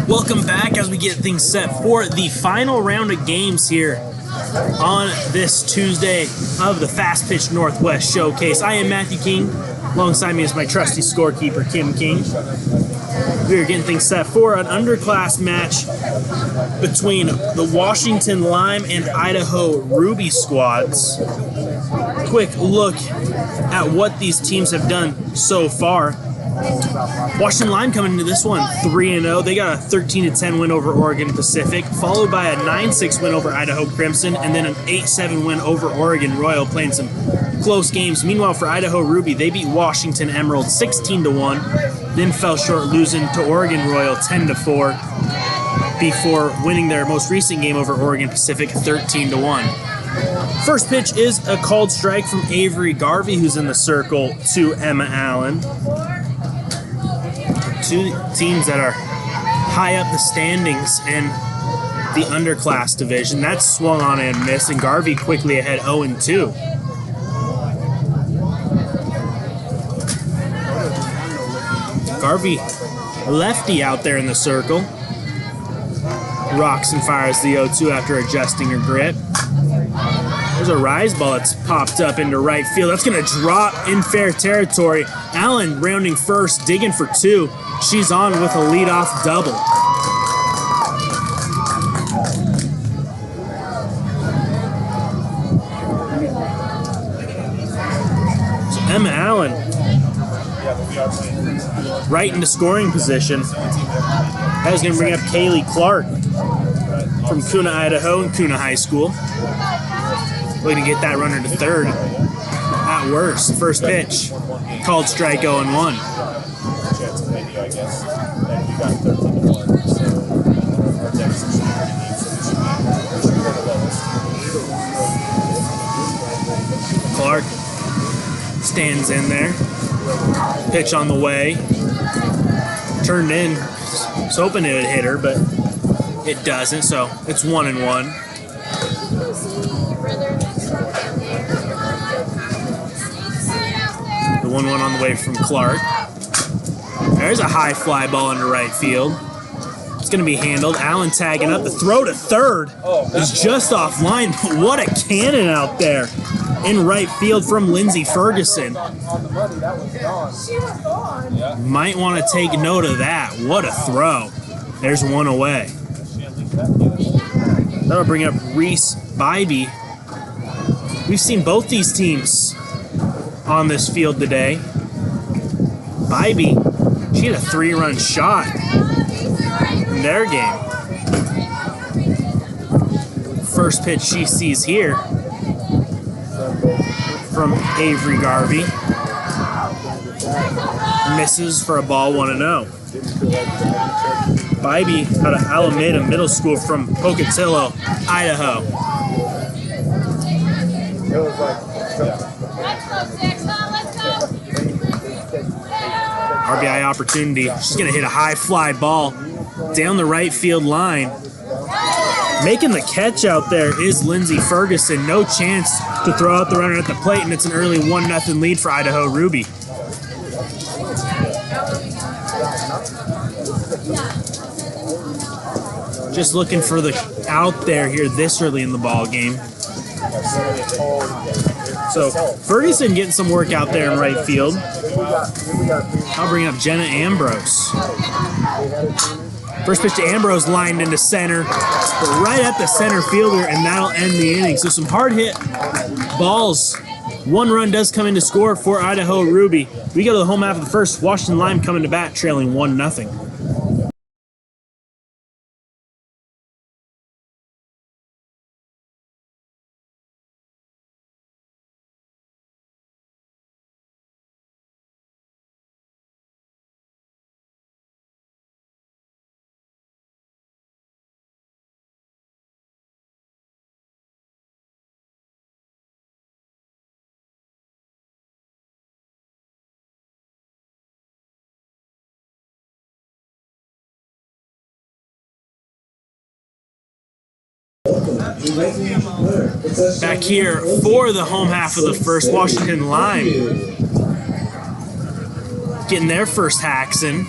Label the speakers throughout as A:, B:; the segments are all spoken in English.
A: Welcome back as we get things set for the final round of games here on this Tuesday of the FastPitch Northwest Showcase. I am Matthew King. Alongside me is my trusty scorekeeper, Kim King. We are getting things set for an underclass match between the Washington Lime and Idaho Ruby squads. Quick look at what these teams have done so far. Washington Lime coming into this one 3-0. They got a 13-10 win over Oregon Pacific, followed by a 9-6 win over Idaho Crimson, and then an 8-7 win over Oregon Royal, playing some close games. Meanwhile, for Idaho Ruby, they beat Washington Emerald 16-1, then fell short, losing to Oregon Royal 10-4 before winning their most recent game over Oregon Pacific 13-1. First pitch is a called strike from Avery Garvey, who's in the circle, to Emma Allen. Two teams that are high up the standings in the underclass division. That's swung on and missed, and Garvey quickly ahead 0-2. Garvey, lefty out there in the circle. Rocks and fires the 0-2 after adjusting her grip. There's a rise ball that's popped up into right field. That's going to drop in fair territory. Allen rounding first, digging for two. She's on with a leadoff double. So Emma Allen right into scoring position. That is going to bring up Kaylee Clark from Kuna, Idaho, and Kuna High School. Looking to get that runner to third. At worst, first pitch, called strike 0-1. Clark stands in there. Pitch on the way. Turned in. Was hoping it would hit her, but it doesn't, so it's 1-1. The 1-1 on the way from Clark. There's a high fly ball into right field. It's going to be handled. Allen tagging up. The throw to third is just offline, but what a cannon out there in right field from Lindsey Ferguson. Might want to take note of that. What a throw. There's one away. That'll bring up Reese Bybee. We've seen both these teams on this field today. Bybee, she had a 3-run shot in their game. First pitch she sees here from Avery Garvey. Misses for a ball, 1-0. Bybee out of Alameda Middle School from Pocatello, Idaho. RBI opportunity. She's going to hit a high fly ball down the right field line. Making the catch out there is Lindsey Ferguson. No chance to throw out the runner at the plate, and it's an early 1-0 lead for Idaho Ruby. Just looking for the out there here this early in the ball game. So Ferguson getting some work out there in right field. I'll bring up Jenna Ambrose. First pitch to Ambrose, lined into center, but right at the center fielder, and that'll end the inning. So some hard hit balls. One run does come in to score for Idaho Ruby. We go to the home half of the first. Washington Lime coming to bat, trailing 1-0. Back here for the home half of the first, Washington Lime getting their first hacks in.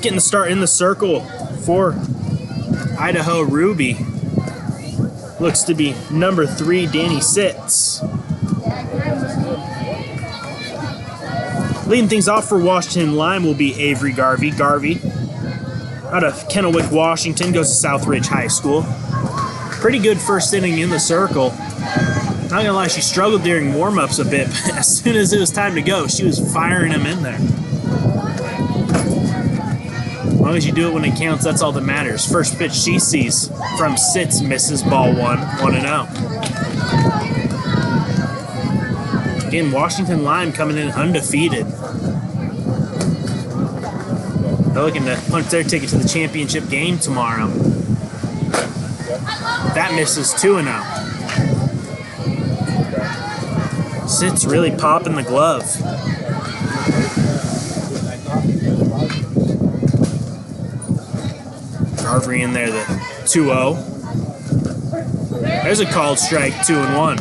A: getting the start in the circle for Idaho Ruby. Looks to be number 3, Danny Sitz. Leading things off for Washington Lime will be Avery Garvey. Garvey, out of Kennewick, Washington, goes to Southridge High School. Pretty good first inning in the circle. Not gonna lie, she struggled during warm-ups a bit, but as soon as it was time to go, she was firing them in there. As long as you do it when it counts, that's all that matters. First pitch she sees from Sitz, misses, ball 1-0. Again, Washington Lime coming in undefeated. They're looking to punch their ticket to the championship game tomorrow. That misses 2-0. Sitz really popping the glove. Garvey in there, the 2-0. There's a called strike, 2-1.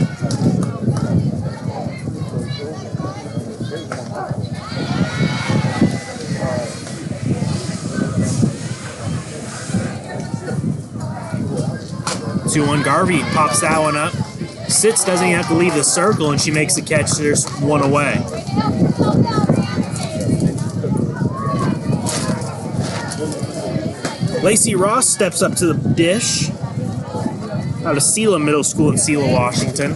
A: 2-1. Garvey pops that one up. Sitz doesn't even have to leave the circle, and she makes the catch. There's one away. Lacey Ross steps up to the dish. Out of Sela Middle School in Sela, Washington.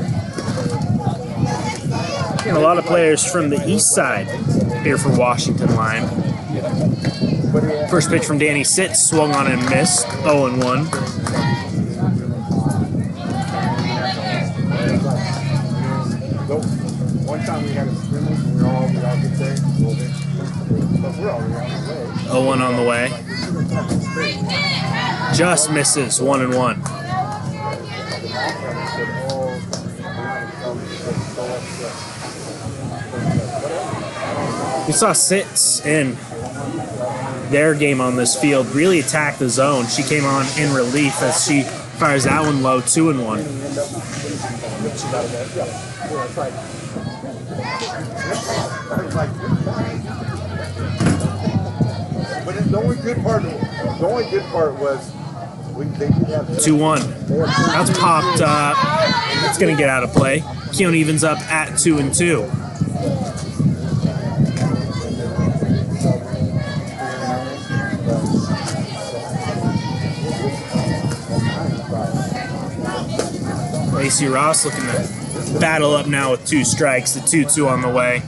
A: And a lot of players from the east side here for Washington Lime. First pitch from Danny Sitz, swung on and missed. 0-1.
B: One time we had a scrimmage and we all get there. But we're already on the way.
A: 0-1 on the way. Just misses, 1-1. We saw Sitz in their game on this field really attack the zone. She came on in relief as she fires that one low, 2-1.
B: But the only good part was they did have
A: 2-1. That's popped up. It's going to get out of play. Keone evens up at 2-2. Lacey Ross looking to battle up now with 2 strikes. The 2-2 on the way.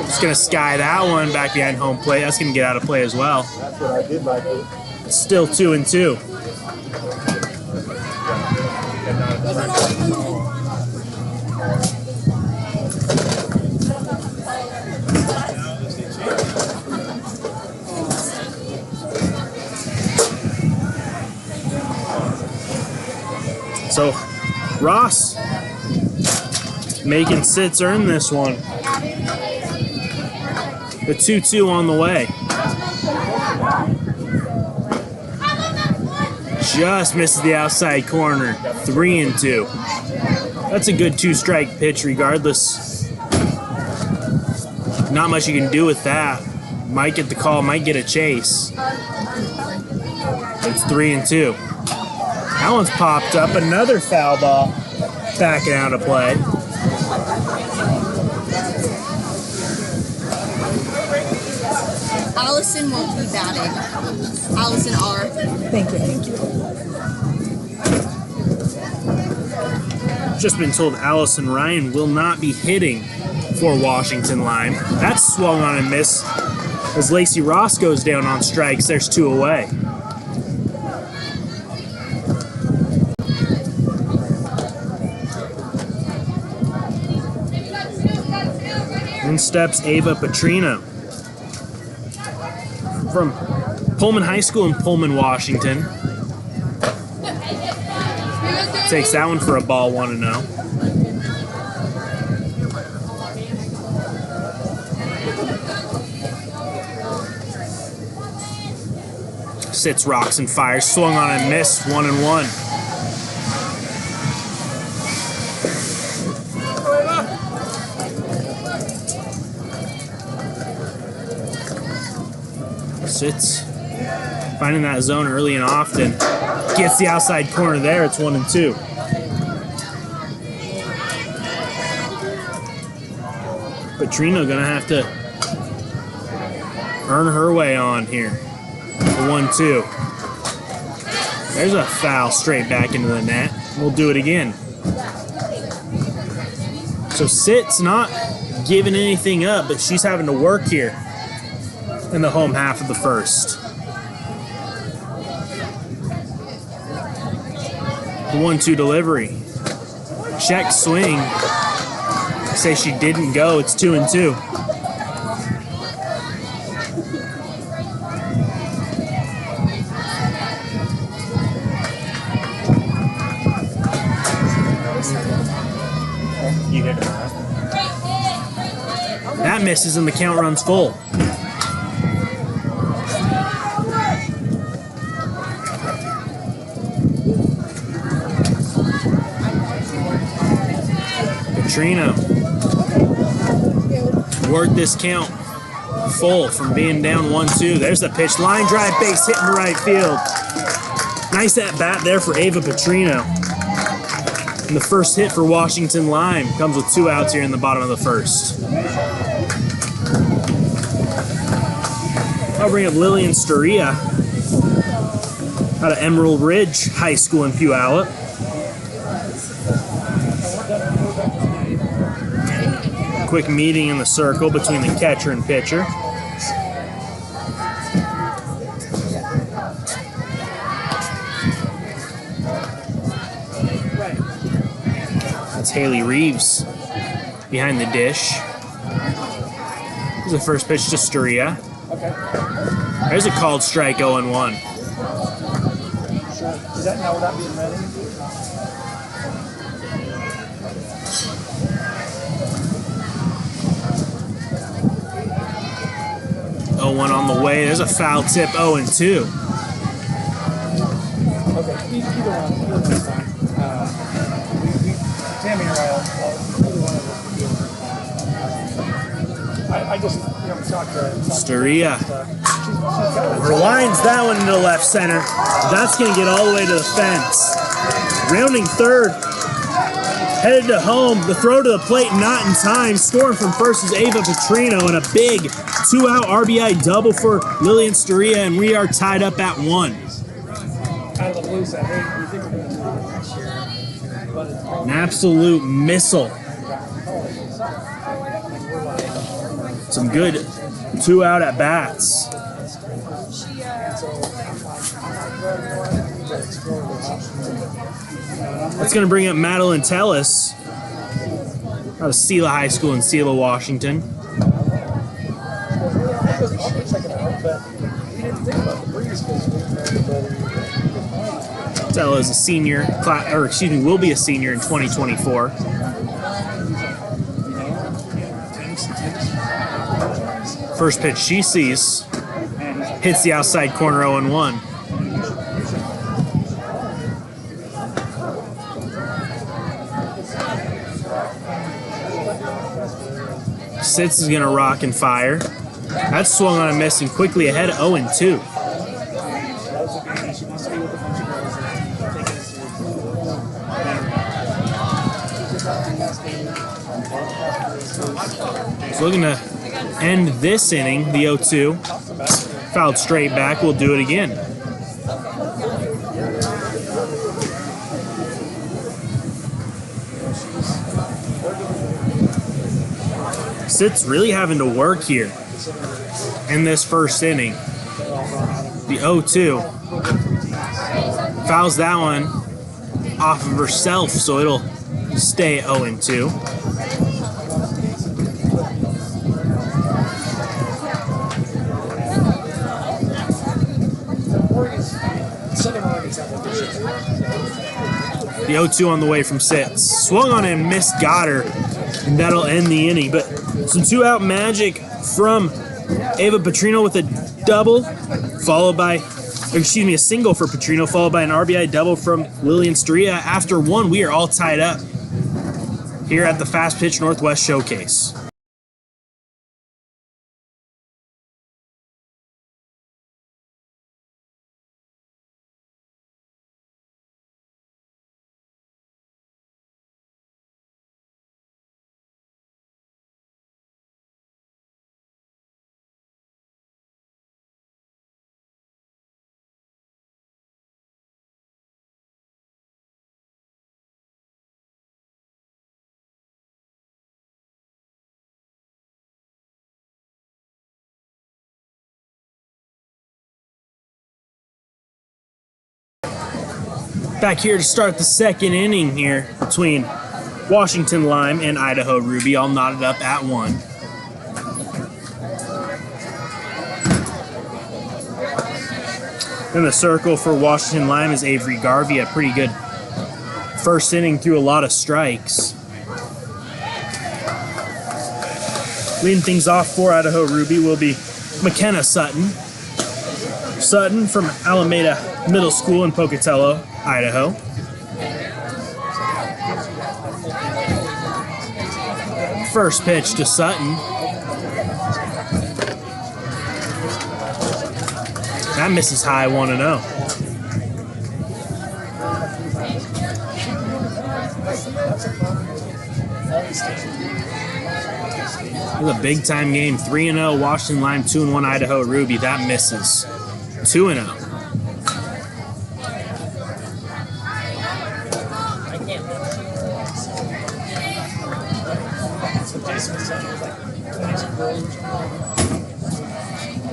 A: Just going to sky that one back behind home plate. That's going to get out of play as well.
B: That's what I did like it.
A: Still 2-2. So Ross making Sitz earn this one. The 2-2 on the way. Just misses the outside corner. 3-2. That's a good 2-strike pitch regardless. Not much you can do with that. Might get the call, might get a chase. It's 3-2. That one's popped up. Another foul ball. Backing out of play.
C: Allison won't be batting. Allison R.
D: Thank you.
A: Just been told Allison Ryan will not be hitting for Washington Lime. That's swung on and missed as Lacey Ross goes down on strikes. There's 2 away. In steps Ava Petrino from Pullman High School in Pullman, Washington. Takes that one for a ball, 1-0. Sits, rocks, and fires. Swung on and missed, 1-1. Sits finding that zone early and often. Gets the outside corner there. It's 1-2. Petrino gonna have to earn her way on here. 1-2. There's a foul straight back into the net. We'll do it again. So Sit's not giving anything up, but she's having to work here in the home half of the first. The 1-2 delivery. Check swing. Say she didn't go. It's 2-2.
B: You hit it.
A: That misses and the count runs full. Petrino worked this count full from being down 1-2. There's the pitch. Line drive base hit in the right field. Nice at bat there for Ava Petrino. And the first hit for Washington Lime comes with 2 outs here in the bottom of the first. I'll bring up Lillian Storia out of Emerald Ridge High School in Puyallup. Quick meeting in the circle between the catcher and pitcher. That's Haley Reeves behind the dish. Here's the first pitch to Storia. There's a called strike, 0-1.
B: Is that now without being ready?
A: 0-1 on the way. There's a foul tip, 0-2.
B: Okay, either one's fine. Tammy or either one of us. I just, we talked to
A: Storia rewinds that one into left center. That's going to get all the way to the fence. Rounding third, headed to home. The throw to the plate, not in time. Scoring from first is Ava Petrino, and a big 2-out RBI double for Lillian Storia, and we are tied up at 1.
B: out of the blue side. Hey, we think we're going to do it next year. But it's
A: An absolute missile. Some good 2-out at bats. That's going to bring up Madeline Tellis out of Sela High School in Sela, Washington. Tellis is a senior, will be a senior in 2024. First pitch she sees hits the outside corner, 0-1. Sitz is going to rock and fire. That's swung on and missed and quickly ahead, 0-2. He's looking to end this inning, the 0-2. Fouled straight back. We'll do it again. Sitz really having to work here in this first inning. The 0-2. Fouls that one off of herself, so it'll stay 0-2. The 0-2 on the way from Sitz. Swung on and missed, got her, and that'll end the inning. But some 2-out magic from Ava Petrino with a double, followed by, a single for Petrino, followed by an RBI double from Lillian Storia. After 1, we are all tied up here at the Fast Pitch Northwest Showcase. Back here to start the second inning here between Washington Lime and Idaho Ruby, all knotted up at 1. In the circle for Washington Lime is Avery Garvey, a pretty good first inning through a lot of strikes. Leading things off for Idaho Ruby will be McKenna Sutton. Sutton from Alameda Middle School in Pocatello, Idaho. First pitch to Sutton. That misses high, 1-0. It was a big time game. 3-0 Washington Lime, 2-1 Idaho Ruby. That misses. 2-0.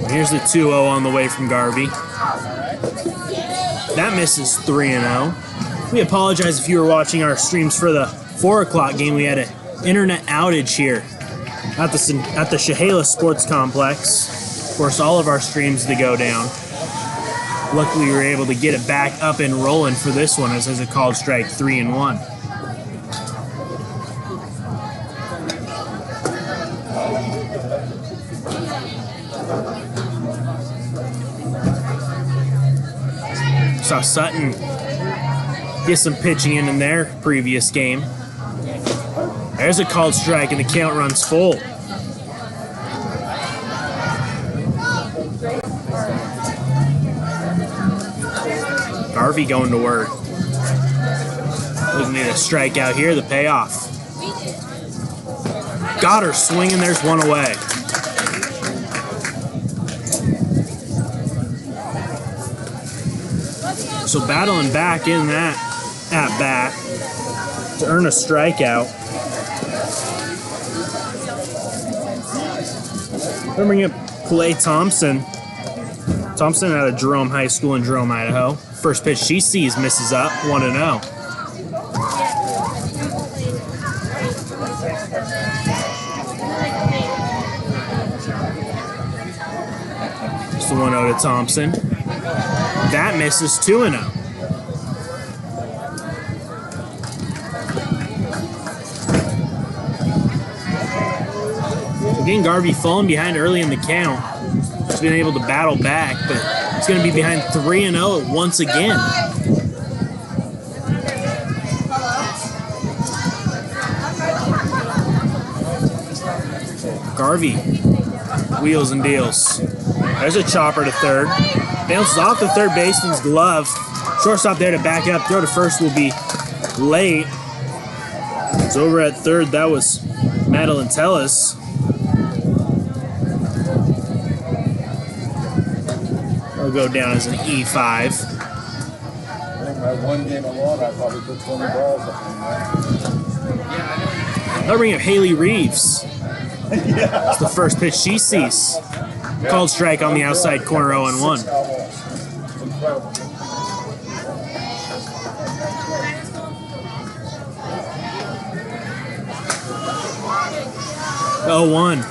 A: Here's the 2-0 on the way from Garvey. That misses. 3-0. We apologize if you were watching our streams for the 4 o'clock game. We had an internet outage here at the Chehalis Sports Complex. Of course, all of our streams to go down. Luckily, we were able to get it back up and rolling for this one, as a called strike, 3-1. Saw Sutton get some pitching in their previous game. There's a called strike, and the count runs full. Garvey going to work. Doesn't need a strikeout here, the payoff. Got her swinging, there's one away. So battling back in that at bat to earn a strikeout. We're bringing up Clay Thompson. Thompson out of Jerome High School in Jerome, Idaho. First pitch she sees misses up, 1-0. Just the 1-0 to Thompson. That misses, 2-0. Again, Garvey falling behind early in the count. He's been able to battle back, but it's going to be behind 3-0 once again. Garvey, wheels and deals. There's a chopper to third. Bounces off the third baseman's glove. Shortstop there to back up. Throw to first will be late. It's over at third. That was Madeline Tellis. Will go down as an E5.
B: I think my one game alone, I probably put 20 balls up in there.
A: They'll bring up Haley Reeves.
B: Yeah.
A: It's the first pitch she sees. Called strike on the outside corner, 0-1.
B: Incredible.
A: Oh, 1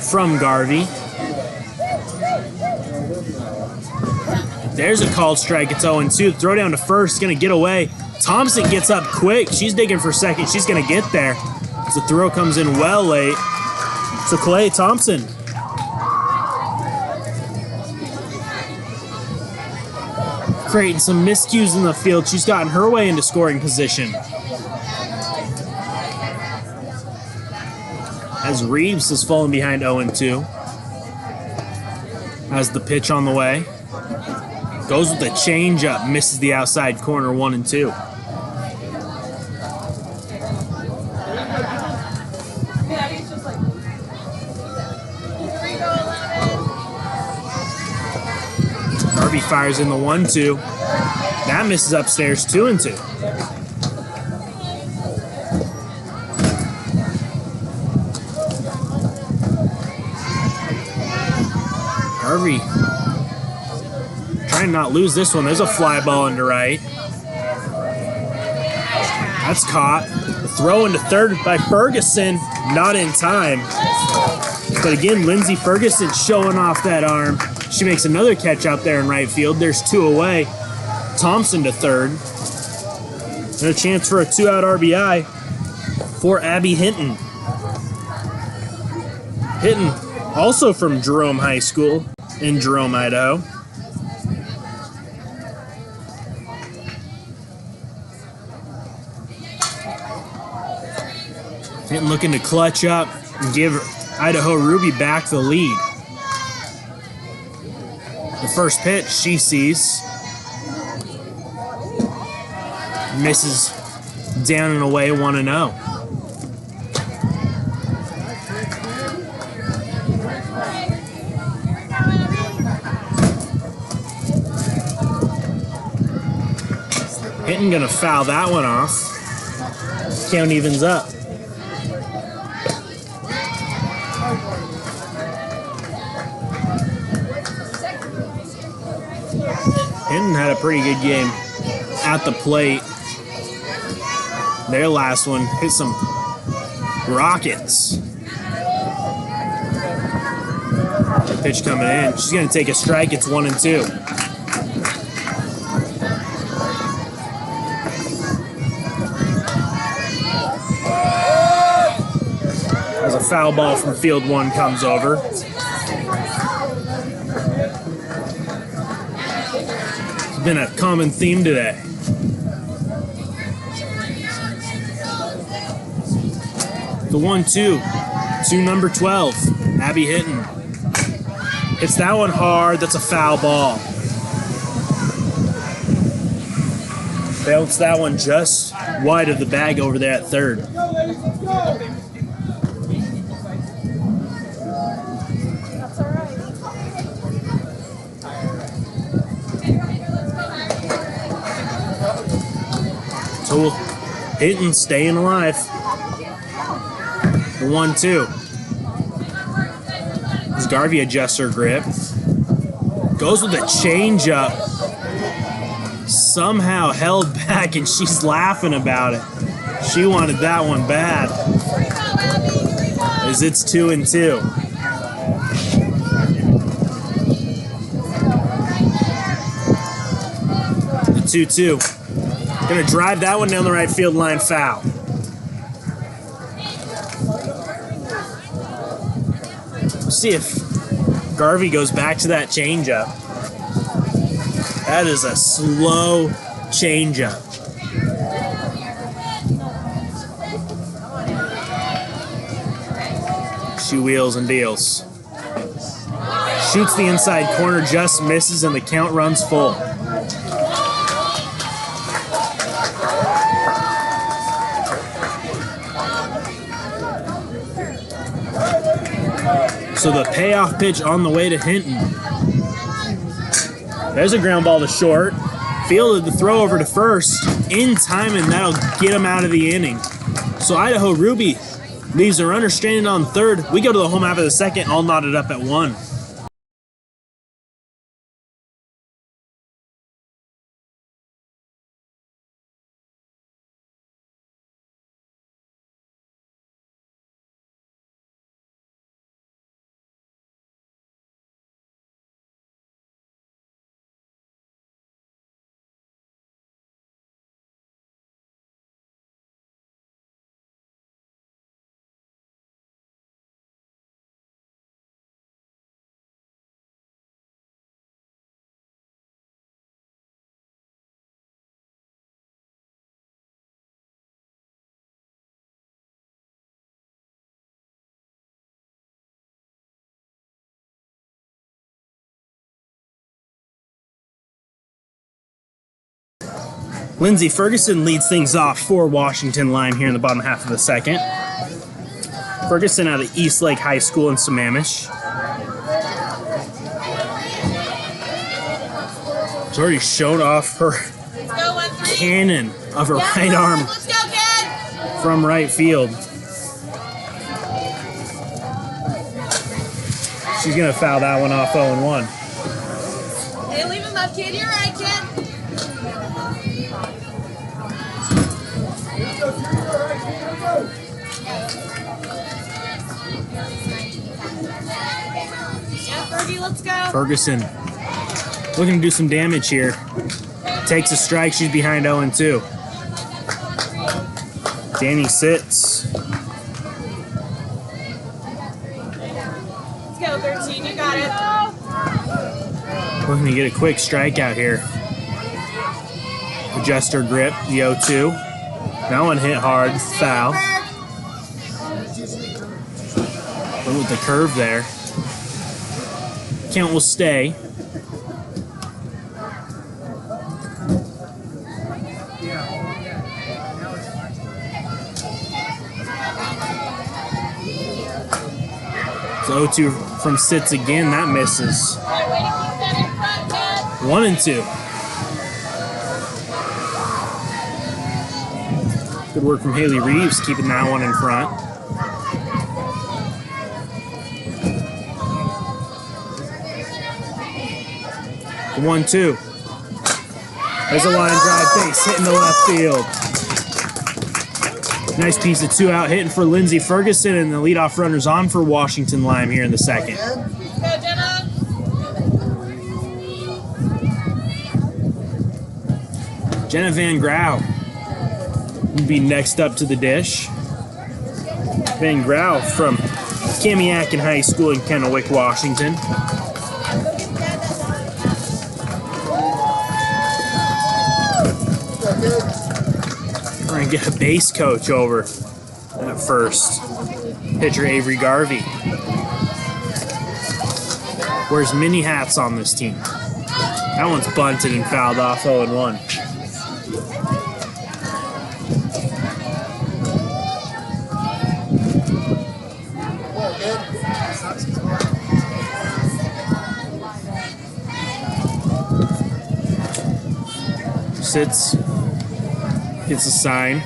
A: from Garvey. There's a called strike. It's 0-2. Throw down to first. Going to get away. Thompson gets up quick. She's digging for second. She's going to get there. The throw comes in well late. So Clay Thompson. Creating some miscues in the field. She's gotten her way into scoring position. As Reeves has fallen behind 0-2. Has the pitch on the way. Goes with the changeup, misses the outside corner, 1-2. Garvey fires in the 1-2. That misses upstairs, 2-2. Garvey trying not lose this one. There's a fly ball into right. That's caught. The throw into third by Ferguson, not in time. But again, Lindsey Ferguson showing off that arm. She makes another catch out there in right field. There's 2 away. Thompson to third. And a chance for a 2-out RBI for Abby Hinton. Hinton, also from Jerome High School in Jerome, Idaho. Hinton looking to clutch up and give Idaho Ruby back the lead. The first pitch she sees. Misses down and away, 1-0. Hinton gonna foul that one off. Count evens up. Hinton had a pretty good game at the plate. Their last one hit some rockets. The pitch coming in. She's going to take a strike. It's 1-2. As a foul ball from field 1 comes over. It's been a common theme today. The 1-2 to number 12, Abby Hinton. Hits that one hard. That's a foul ball. Bounce that one just wide of the bag over there at third. So Hinton staying alive. The 1-2. As Garvey adjusts her grip. Goes with a changeup. Somehow held back, and she's laughing about it. She wanted that one bad. As it's 2-2. The 2-2. Gonna drive that one down the right field line, foul. See if Garvey goes back to that changeup. That is a slow changeup. She wheels and deals. Shoots the inside corner, just misses, and the count runs full. So the payoff pitch on the way to Hinton. There's a ground ball to short. Fielded the throw over to first in time, and that'll get him out of the inning. So Idaho Ruby leaves a runner stranded on third. We go to the home half of the second, all knotted up at 1. Lindsey Ferguson leads things off for Washington Lime here in the bottom half of the second. Ferguson out of East Lake High School in Sammamish. She's already shown off her cannon of her right arm from right field. She's going to foul that one off 0-1.
C: Hey, leave him love, kid. You're right, kid. Yeah, Fergie, let's go.
A: Ferguson looking to do some damage here. Takes a strike. She's behind 0-2. Danny sits.
C: Let's go, 13. You got it.
A: Looking to get a quick strikeout here. Adjust her grip, the 0-2. That one hit hard, foul. But with the curve there. Count will stay. So 0-2 from sits again, that misses. 1-2. Good work from Haley Reeves, keeping that one in front. The 1-2. There's a line drive base hitting the left field. Nice piece of 2 out hitting for Lindsey Ferguson, and the leadoff runner's on for Washington Lime here in the second.
C: Go, Jenna.
A: Jenna Van Grau will be next up to the dish. Van Grau from Kamiakin High School in Kennewick, Washington. We're going to get a base coach over at first. Pitcher Avery Garvey. Wears many hats on this team. That one's bunted and fouled off 0-1. Sits, gets a sign,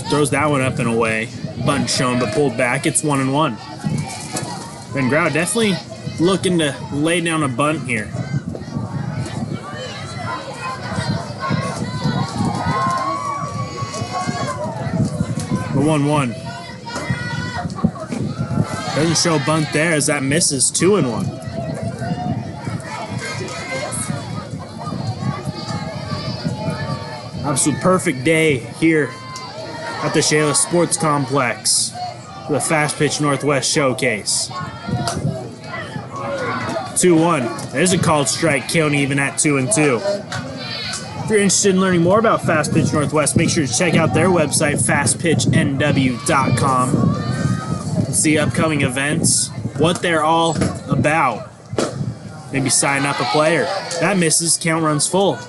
A: throws that one up and away. Bunt shown but pulled back. It's 1-1. Van Grau definitely looking to lay down a bunt here. The 1-1. Doesn't show bunt there as that misses. 2-1. Absolute perfect day here at the Shayla Sports Complex for the FastPitch Northwest Showcase. 2-1. There's a called strike count even at 2-2. If you're interested in learning more about FastPitch Northwest, make sure to check out their website, fastpitchnw.com, and see upcoming events, what they're all about. Maybe sign up a player. That misses, count runs full.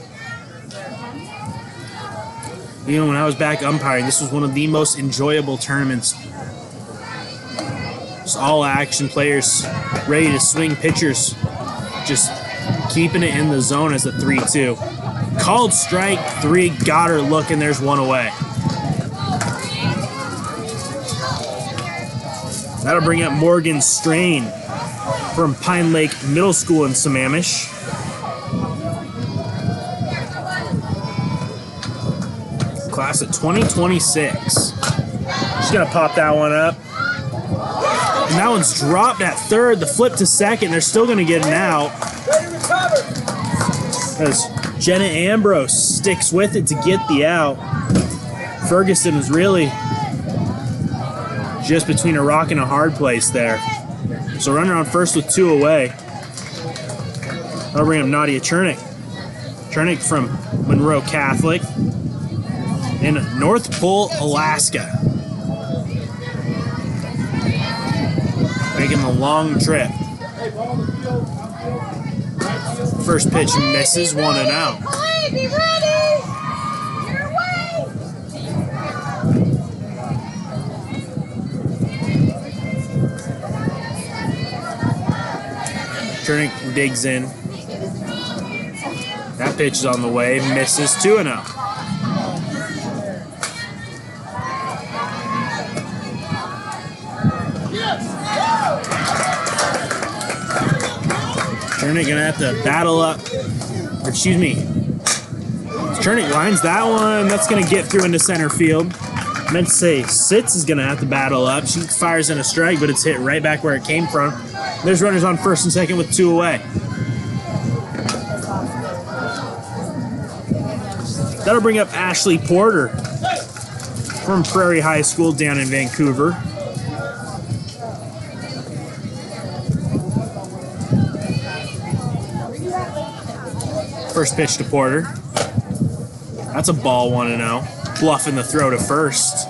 A: You know, when I was back umpiring, this was one of the most enjoyable tournaments. Just all action, players ready to swing, pitchers just keeping it in the zone as a 3-2. Called strike 3, got her looking, there's one away. That'll bring up Morgan Strain from Pine Lake Middle School in Sammamish. Class of 2026. She's gonna pop that one up. And that one's dropped at third. The flip to second. They're still gonna get an out. As Jenna Ambrose sticks with it to get the out. Ferguson was really just between a rock and a hard place there. So runner on first with 2 away. That'll bring up Nadia Chernick. Chernick from Monroe Catholic in North Pole, Alaska. Making the long trip. First pitch misses, 1-0.
C: Hey, be ready! Your way!
A: Chernick digs in. That pitch is on the way, misses, 2-0. Chernick gonna have to battle up. Or excuse me. Chernick lines that one. That's gonna get through into center field. Meant to say Sitz is gonna have to battle up. She fires in a strike, but it's hit right back where it came from. There's runners on first and second with 2 away. That'll bring up Ashley Porter from Prairie High School down in Vancouver. First pitch to Porter. That's a ball 1-0. Bluffing the throw to first.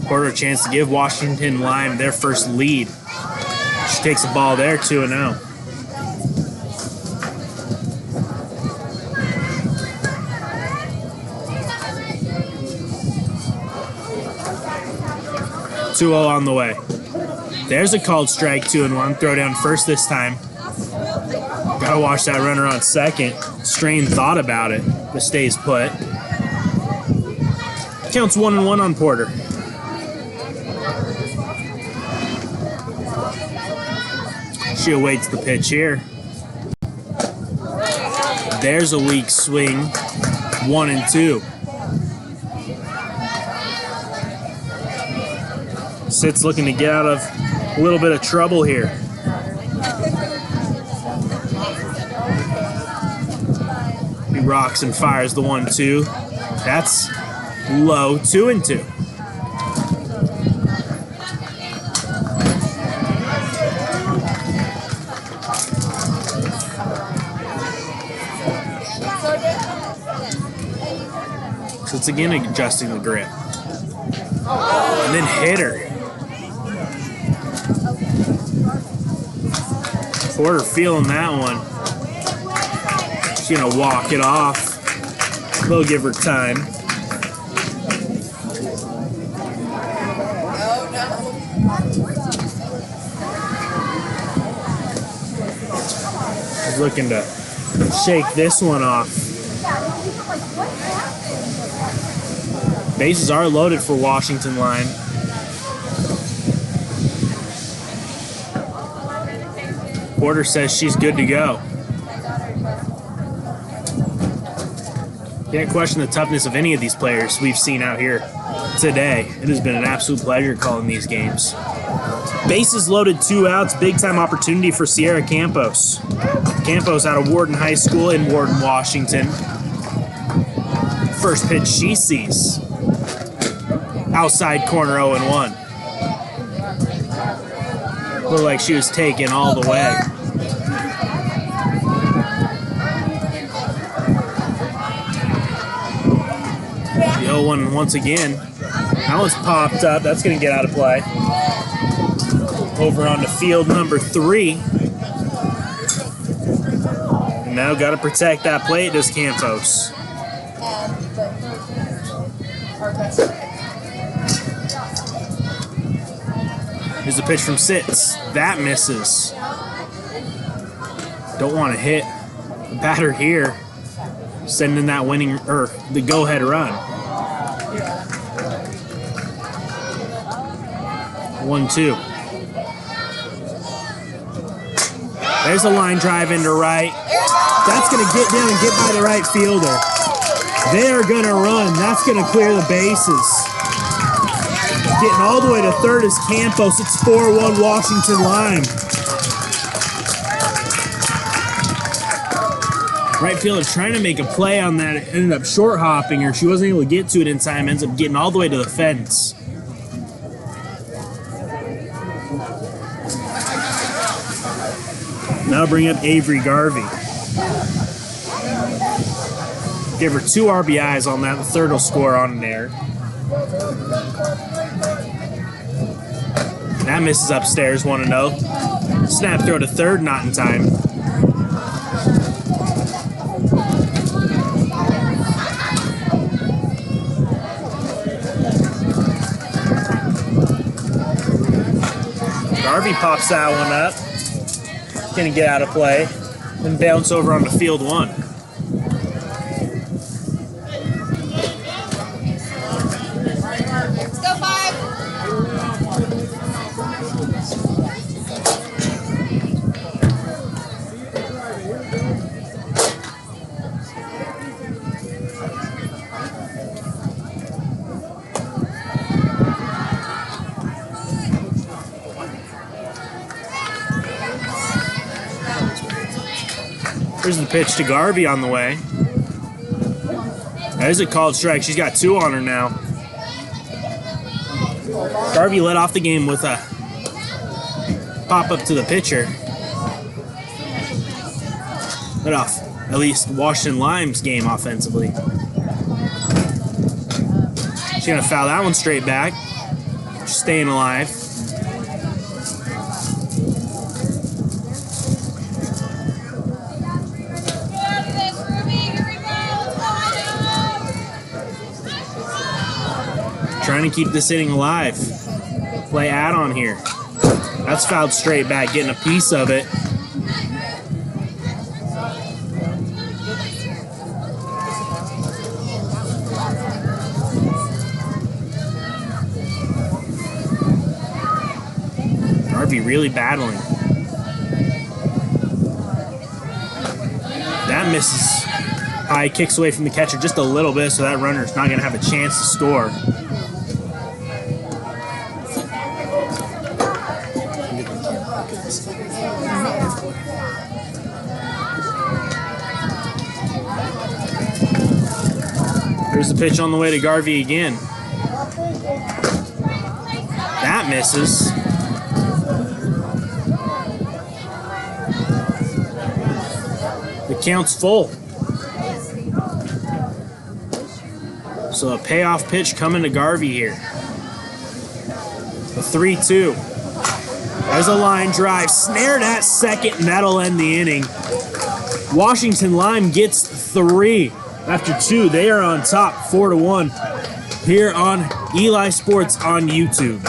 A: Porter a chance to give Washington Lime their first lead. She takes the ball there, 2-0. On the way. There's a called strike, 2-1. Throw down first this time. Gotta watch that runner on second. Strain thought about it, but stays put. Counts 1-1 on Porter. She awaits the pitch here. There's a weak swing. 1-2. Sitz looking to get out of a little bit of trouble here. He rocks and fires the 1-2. That's low, 2-2. Sitz again adjusting the grip. And then hit her. Porter feeling that one. She's gonna walk it off. They'll give her time. She's looking to shake this one off. Bases are loaded for Washington Line. Porter says she's good to go. Can't question the toughness of any of these players we've seen out here today. It has been an absolute pleasure calling these games. Bases loaded, 2 outs, big time opportunity for Sierra Campos. Campos out of Warden High School in Warden, Washington. First pitch she sees. Outside corner 0-1. Looked like she was taken all the way. The 0-1 once again. That one's popped up. That's going to get out of play. Over onto field number 3. And now got to protect that plate, does Campos. Here's the pitch from Sitz. That misses. Don't want to hit the batter here. Sending that winning, or the go-ahead run. 1-2. There's a line drive into right. That's going to get down and get by the right fielder. They are going to run. That's going to clear the bases. Getting all the way to third is Campos. It's 4-1 Washington Lime. Right fielder trying to make a play on that. It ended up short hopping her. She wasn't able to get to it in time. Ends up getting all the way to the fence. Now bring up Avery Garvey. Give her 2 RBIs on that. The third will score on an error. That misses upstairs, 1-0. Snap throw to third, not in time. Garvey pops that one up. Gonna get out of play and bounce over onto field 1. Here's the pitch to Garvey on the way. That is a called strike. She's got 2 on her now. Garvey led off the game with a pop up to the pitcher. Led off at least Washington Lime's game offensively. She's going to foul that one straight back. She's staying alive. Trying to keep this inning alive. Play add-on here. That's fouled straight back, getting a piece of it. Garvey really battling. That misses. High, kicks away from the catcher just a little bit, so that runner's not going to have a chance to score. Here's the pitch on the way to Garvey again. That misses. The count's full. So a payoff pitch coming to Garvey here. A 3-2. There's a line drive, snared at second, and that'll end the inning. Washington Lime gets 3 after 2. They are on top, 4-1, here on Eli Sports on YouTube.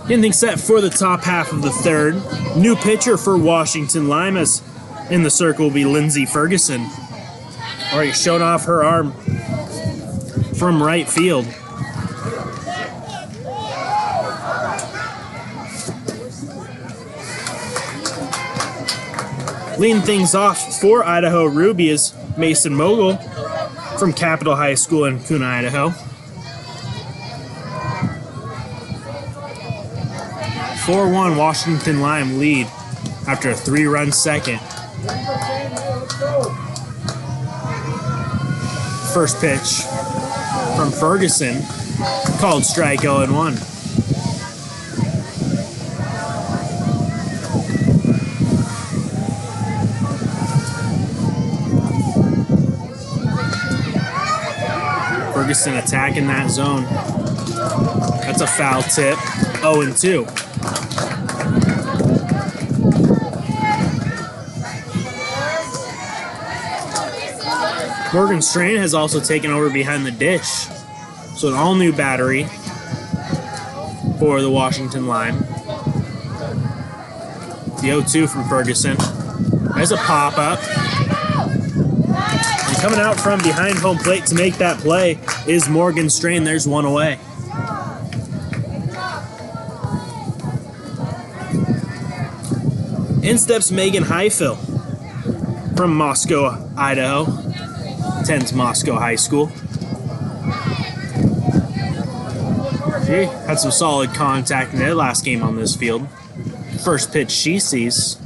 A: Getting set for the top half of the third. New pitcher for Washington Lime, as in the circle will be Lindsey Ferguson. Already showed off her arm from right field. Leading things off for Idaho Ruby is Mason Mogul from Capital High School in Kuna, Idaho. 4-1 Washington Lime lead after a 3-run second. First pitch from Ferguson, called strike 0-1. Ferguson attacking that zone. That's a foul tip. 0-2. Morgan Strain has also taken over behind the dish. So an all-new battery for the Washington Lime. The 0-2 from Ferguson. There's a pop-up. And coming out from behind home plate to make that play is Morgan Strain. There's one away. In steps Megan Highfill from Moscow, Idaho. Attends Moscow High School. She had some solid contact in their last game on this field. First pitch she sees.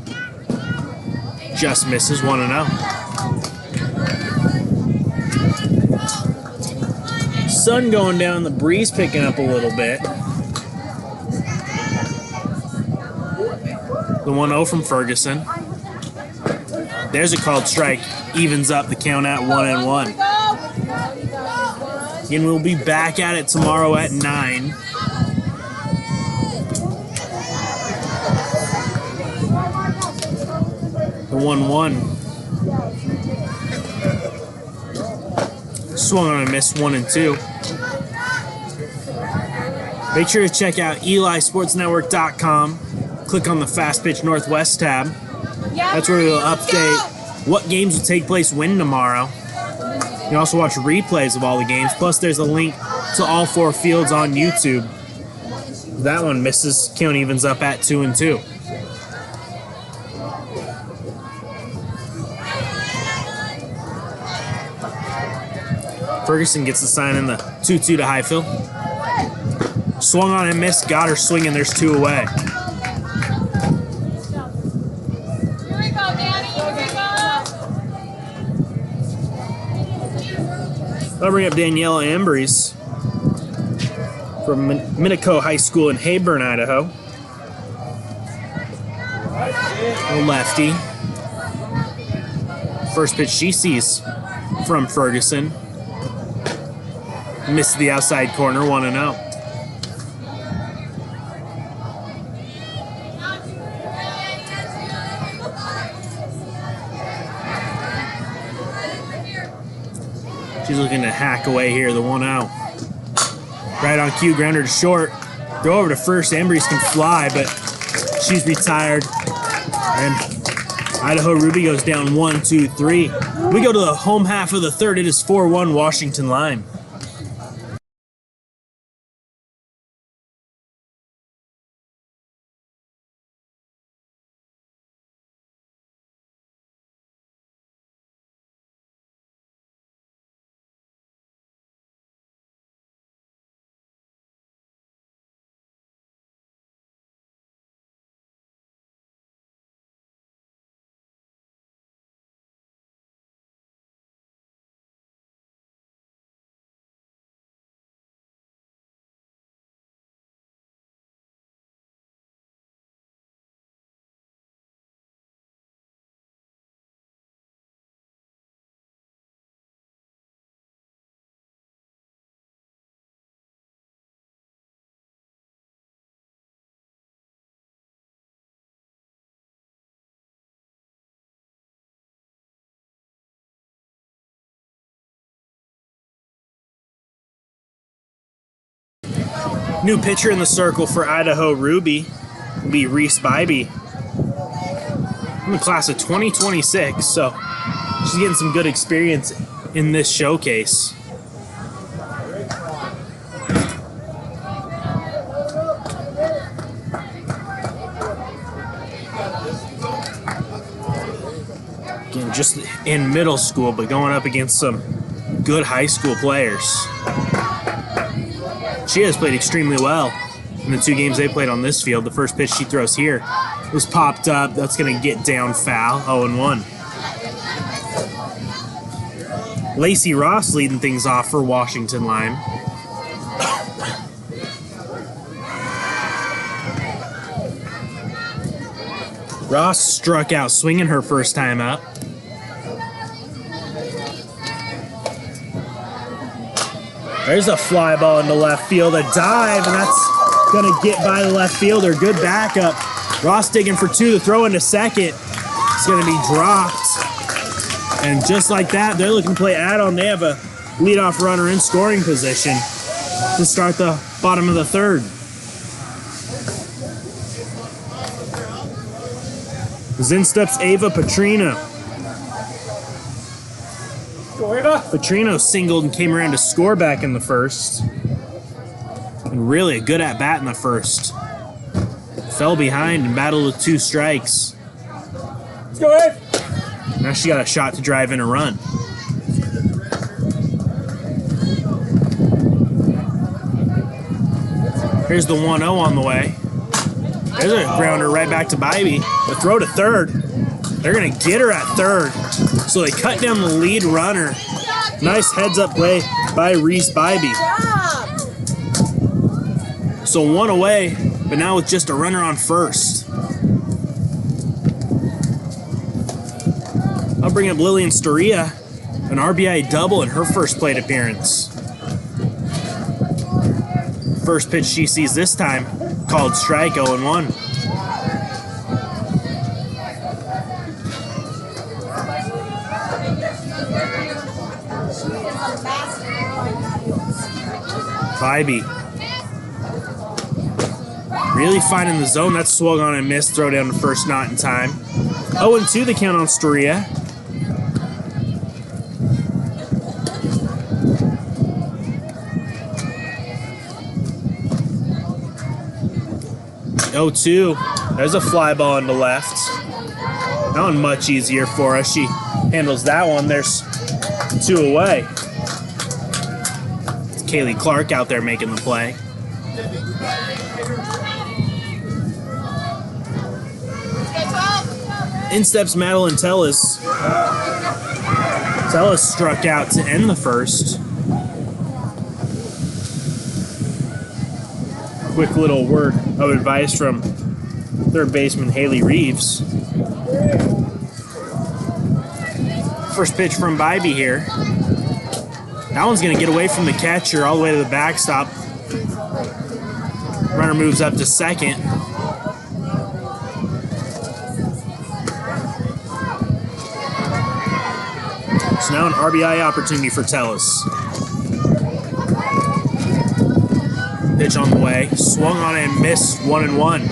A: Just misses 1-0. Sun going down, the breeze picking up a little bit. The 1-0 from Ferguson. There's a called strike. Evens up the count at 1-1. Again, we'll be back at it tomorrow at 9. The 1-1. Swung on a miss, 1-2. Make sure to check out EliSportsNetwork.com. Click on the Fast Pitch Northwest tab. That's where we'll update what games will take place when tomorrow. You can also watch replays of all the games. Plus, there's a link to all 4 fields on YouTube. That one misses. Count evens up at 2-2. Ferguson gets the sign in the 2-2 to Highfill. Swung on and missed. Got her swinging. There's 2 away. I'll bring up Danielle Ambrose from Minico High School in Hayburn, Idaho. A lefty. First pitch she sees from Ferguson. Missed the outside corner, 1-0. She's looking to hack away here, the 1-0. Right on cue, grounder to short. Go over to first. Ambrose can fly, but she's retired. And Idaho Ruby goes down 1-2-3. We go to the home half of the third. It is 4-1 Washington Lime. New pitcher in the circle for Idaho Ruby will be Reese Bybee. In the class of 2026, so she's getting some good experience in this showcase. Again, just in middle school, but going up against some good high school players. She has played extremely well in the 2 games they played on this field. The first pitch she throws here was popped up. That's going to get down foul, 0-1. Lacey Ross leading things off for Washington Lime. Ross struck out swinging her first time up. There's a fly ball into left field, a dive, and that's going to get by the left fielder. Good backup. Ross digging for 2 to throw into second. It's going to be dropped. And just like that, they're looking to play add-on. They have a leadoff runner in scoring position to start the bottom of the third. In steps Ava Petrino. Petrino singled and came around to score back in the first. And really a good at-bat in the first. Fell behind and battled with 2 strikes.
B: go ahead.
A: Now she got a shot to drive in a run. Here's the 1-0 on the way. There's a grounder right back to Bybee. The throw to third. They're going to get her at third. So they cut down the lead runner. Nice heads-up play by Reese Bybee. So 1 away, but now with just a runner on first. I'll bring up Lillian Storia, an RBI double in her first plate appearance. First pitch she sees this time, called strike, 0-1. Bybee really finding the zone. That's swung on and missed. Throw down to first, not in time. 0-2 the count on Storia. There's a fly ball into left. That one much easier for us. She handles that one. There's 2 away. It's Kaylee Clark out there making the play. In steps Madeline Tellis. Tellis struck out to end the first. Quick little word of advice from third baseman Haley Reeves. First pitch from Bybee here. That one's going to get away from the catcher all the way to the backstop. Runner moves up to second. So now an RBI opportunity for Tellis. Pitch on the way, swung on and missed, 1-1.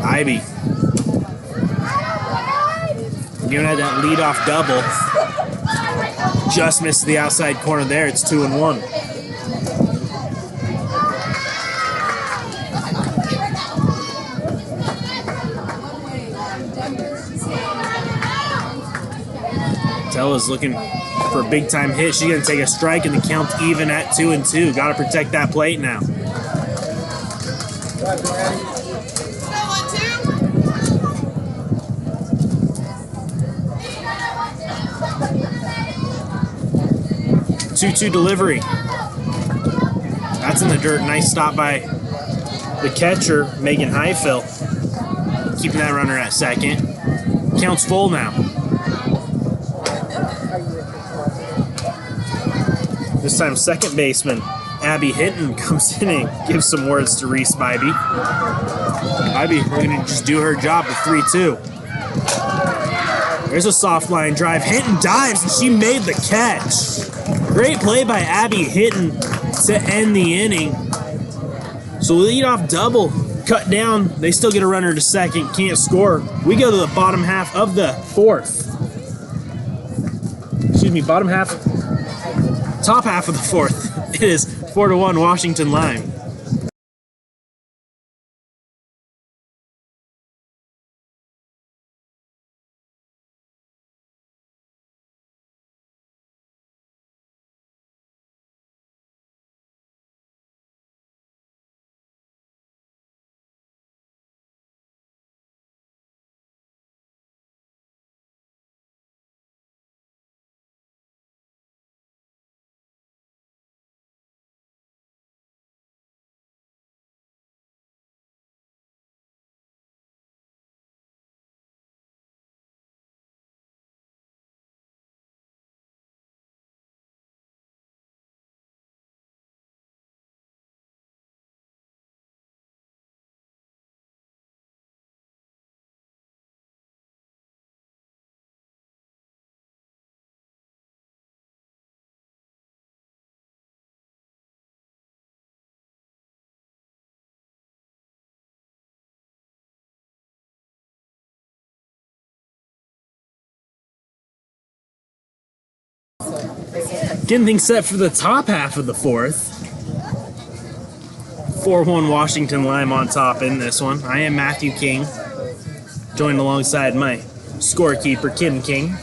A: Ivy giving it that leadoff double. Just missed the outside corner there. It's 2-1. Tella's looking for a big time hit. She's going to take a strike and the count's even at 2-2. Got to protect that plate now. Two-two delivery. That's in the dirt. Nice stop by the catcher, Megan Highfill. Keeping that runner at second. Count's full now. This time, second baseman Abby Hinton comes in and gives some words to Reese Bybee. Bybee, we're going to just do her job with 3-2. There's a soft line drive. Hinton dives, and she made the catch. Great play by Abby Hinton to end the inning. So leadoff double cut down. They still get a runner to second. Can't score. We go to the bottom half of the fourth. Top half of the fourth. It is 4-1 Washington Lime. Getting things set for the top half of the fourth. 4-1 Washington Lime on top in this one. I am Matthew King, joined alongside my scorekeeper, Kim King.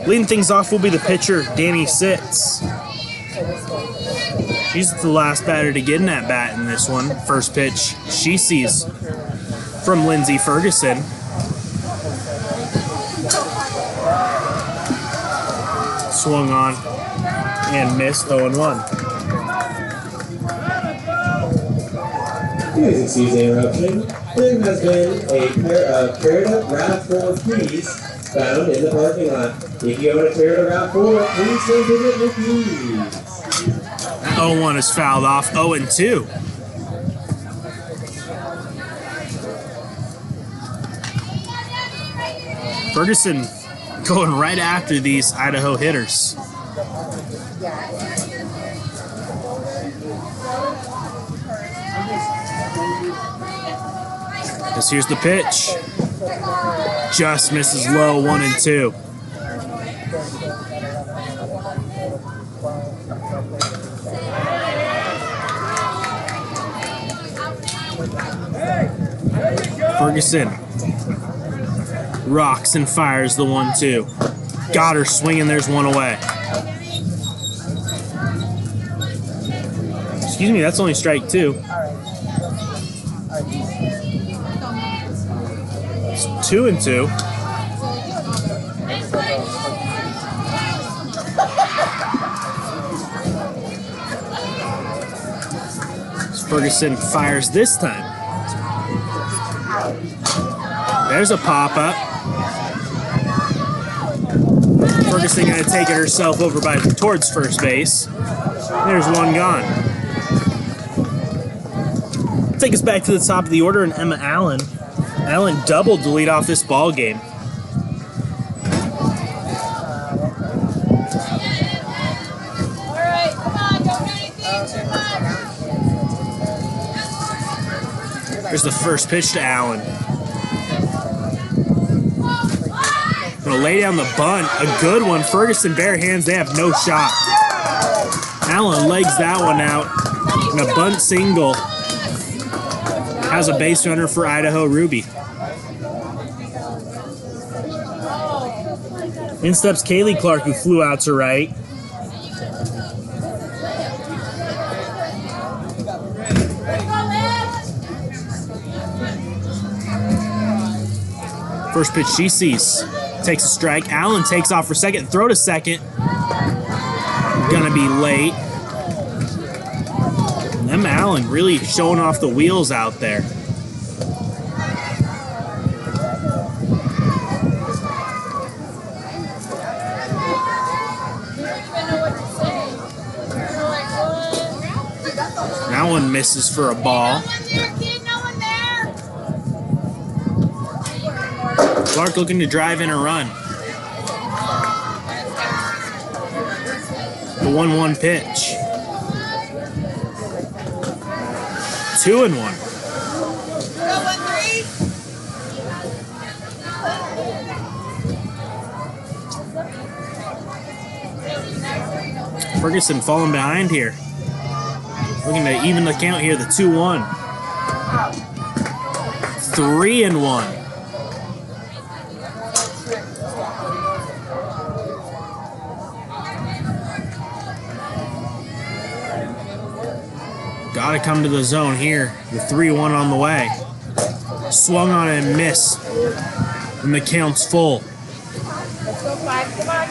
A: Leading things off will be the pitcher, Danny Sitz. She's the last batter to get an at-bat in this one. First pitch she sees from Lindsey Ferguson. Swung on and missed, 0-1.
D: Please excuse the interruption. There has been a pair of carried up RAV4 keys found in the parking lot. If you own a carried up RAV4, please come visit the keys.
A: That 0-1 is fouled off, 0-2. Ferguson going right after these Idaho hitters. This here's the pitch. Just misses low, 1-2. Ferguson rocks and fires the 1-2. Got her swinging, there's one away. Excuse me, that's only strike 2. It's 2-2. Ferguson fires this time. There's a pop-up. Ferguson gonna take it herself over towards first base. There's one gone. Take us back to the top of the order, and Emma Allen. Allen doubled to lead off this ball game.
C: All right, come on, don't do anything too much.
A: There's the first pitch to Allen. Gonna lay down the bunt, a good one. Ferguson bare hands, they have no shot. Allen legs that one out, and a bunt single has a base runner for Idaho Ruby. In steps Kaylee Clark, who flew out to right. First pitch she sees. Takes a strike. Allen takes off for second. Throw to second. Gonna be late. And Emma Allen really showing off the wheels out there. That one misses for a ball. Clark looking to drive in a run. The 1-1 pitch. 2-1. Ferguson falling behind here. Looking to even the count here, the 2-1. 3-1. Gotta come to the zone here. The 3-1 on the way. Swung on and missed. And the count's full.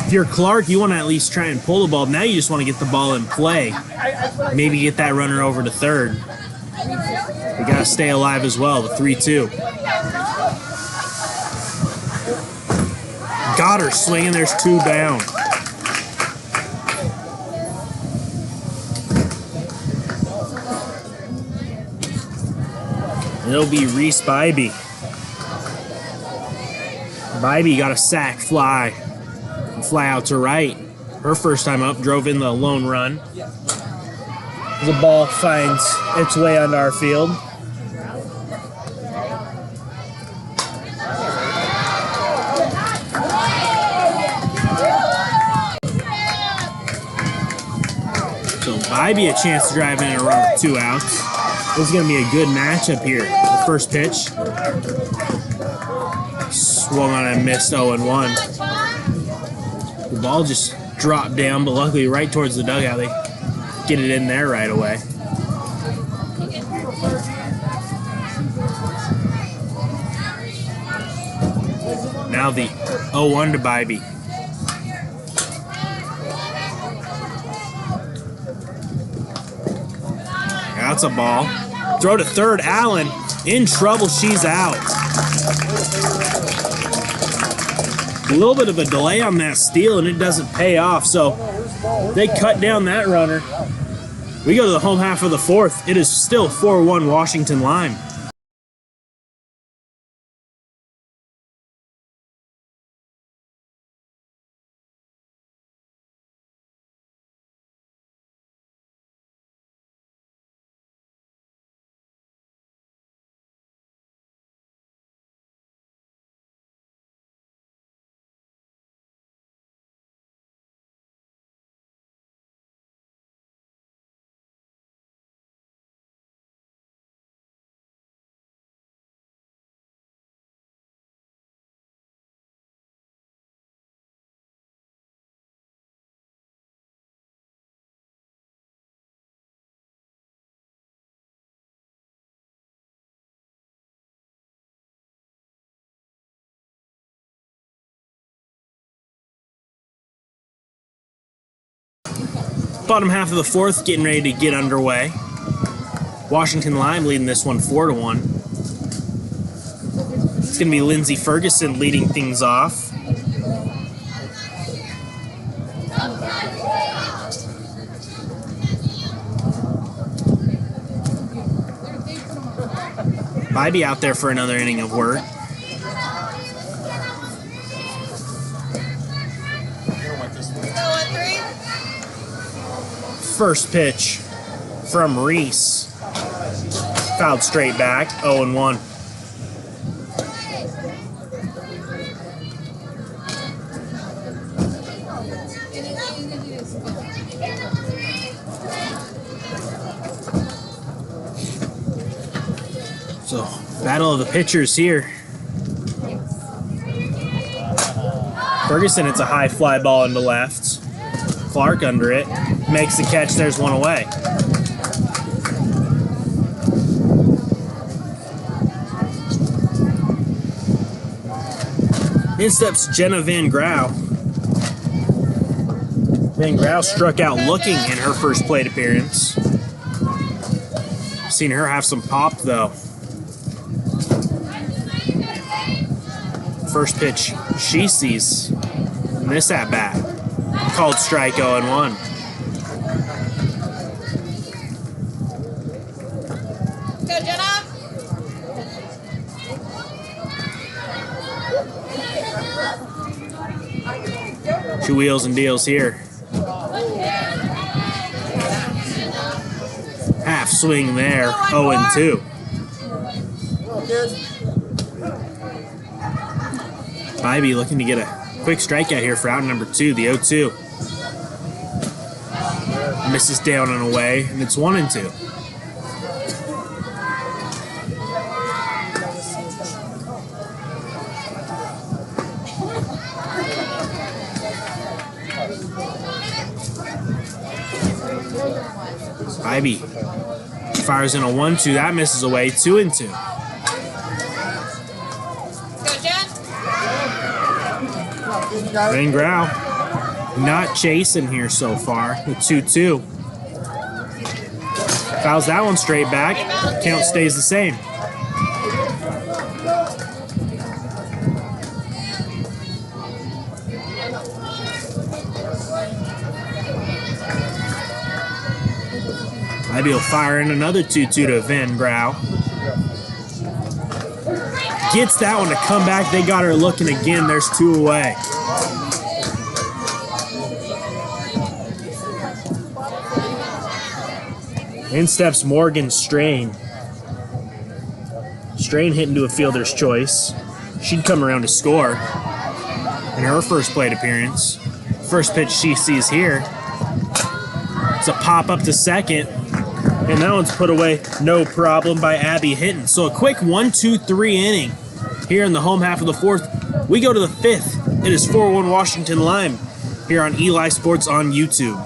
A: If you're Clark, you want to at least try and pull the ball. Now you just want to get the ball in play. Maybe get that runner over to third. You gotta stay alive as well, the 3-2. Got her swinging, there's 2 down. It'll be Reese Bybee. Bybee got a sack fly. Fly out to right. Her first time up, drove in the lone run. The ball finds its way onto our field. So Bybee a chance to drive in and run with 2 outs. This is going to be a good matchup here. The first pitch. Swung on and missed 0-1. The ball just dropped down, but luckily right towards the dugout. They get it in there right away. Now the 0-1 to Bybee. That's a ball. Throw to third, Allen. In trouble, she's out. A little bit of a delay on that steal, and it doesn't pay off, so they cut down that runner. We go to the home half of the 4th. It is still 4-1 Washington Lime. Bottom half of the 4th, getting ready to get underway. Washington Lime leading this one 4-1. It's going to be Lindsey Ferguson leading things off. Bybee out there for another inning of work. First pitch from Reese. Fouled straight back, 0-1. So, battle of the pitchers here. Ferguson, it's a high fly ball into left. Clark under it, makes the catch, there's one away. In steps Jenna Van Grau. Van Grau struck out looking in her first plate appearance. Seen her have some pop though. First pitch she sees in this at bat. Called strike, 0-1.
C: Go, Jenna.
A: She wheels and deals here. Half swing there, 0-2. Bybee looking to get a quick strikeout here for out number 2, the 0-2. Misses down and away, and it's 1-2. Bybee fires in a 1-2. That misses away, 2-2. Van Grau not chasing here so far. The 2-2. Fouls that one straight back. Count stays the same. Bybee will fire in another 2-2 to Van Grau. Gets that one to come back. They got her looking again. There's 2 away. In steps Morgan Strain. Strain hit into a fielder's choice. She'd come around to score in her first plate appearance. First pitch she sees here. It's a pop up to second. And that one's put away no problem by Abby Hinton. So a quick 1-2-3 inning here in the home half of the fourth. We go to the fifth. It is 4-1 Washington Lime here on Eli Sports on YouTube.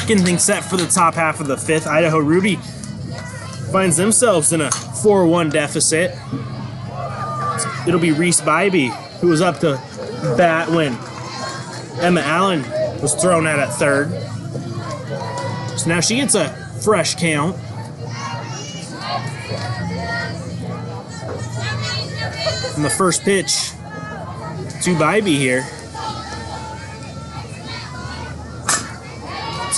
A: Getting things set for the top half of the fifth. Idaho Ruby finds themselves in a 4-1 deficit. It'll be Reese Bybee who was up to bat when Emma Allen was thrown out at third. So now she gets a fresh count. And the first pitch to Bybee here.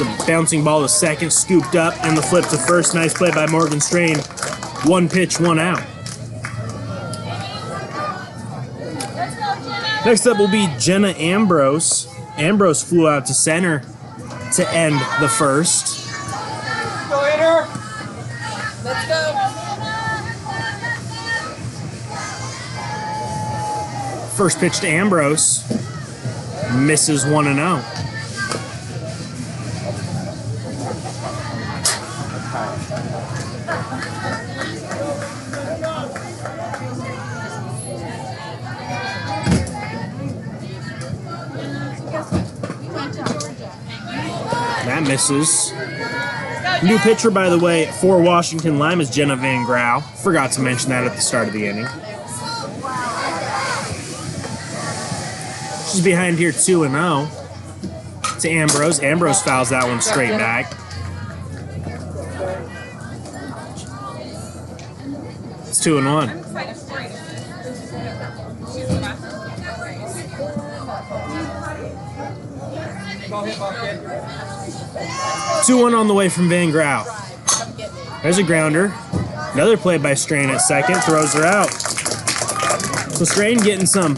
A: It's a bouncing ball to second, scooped up, and the flip to first. Nice play by Morgan Strain. One pitch, one out. Next up will be Jenna Ambrose. Ambrose flew out to center to end the first.
C: Go, hitter. Let's go.
A: First pitch to Ambrose. Misses 1-0. That misses. New pitcher, by the way, for Washington Lime is Jenna Van Grau. Forgot to mention that at the start of the inning. She's behind here 2-0 to Ambrose. Ambrose fouls that one straight back. It's 2-1. 2-1 on the way from Van Grau. There's a grounder. Another play by Strain at second. Throws her out. So Strain getting some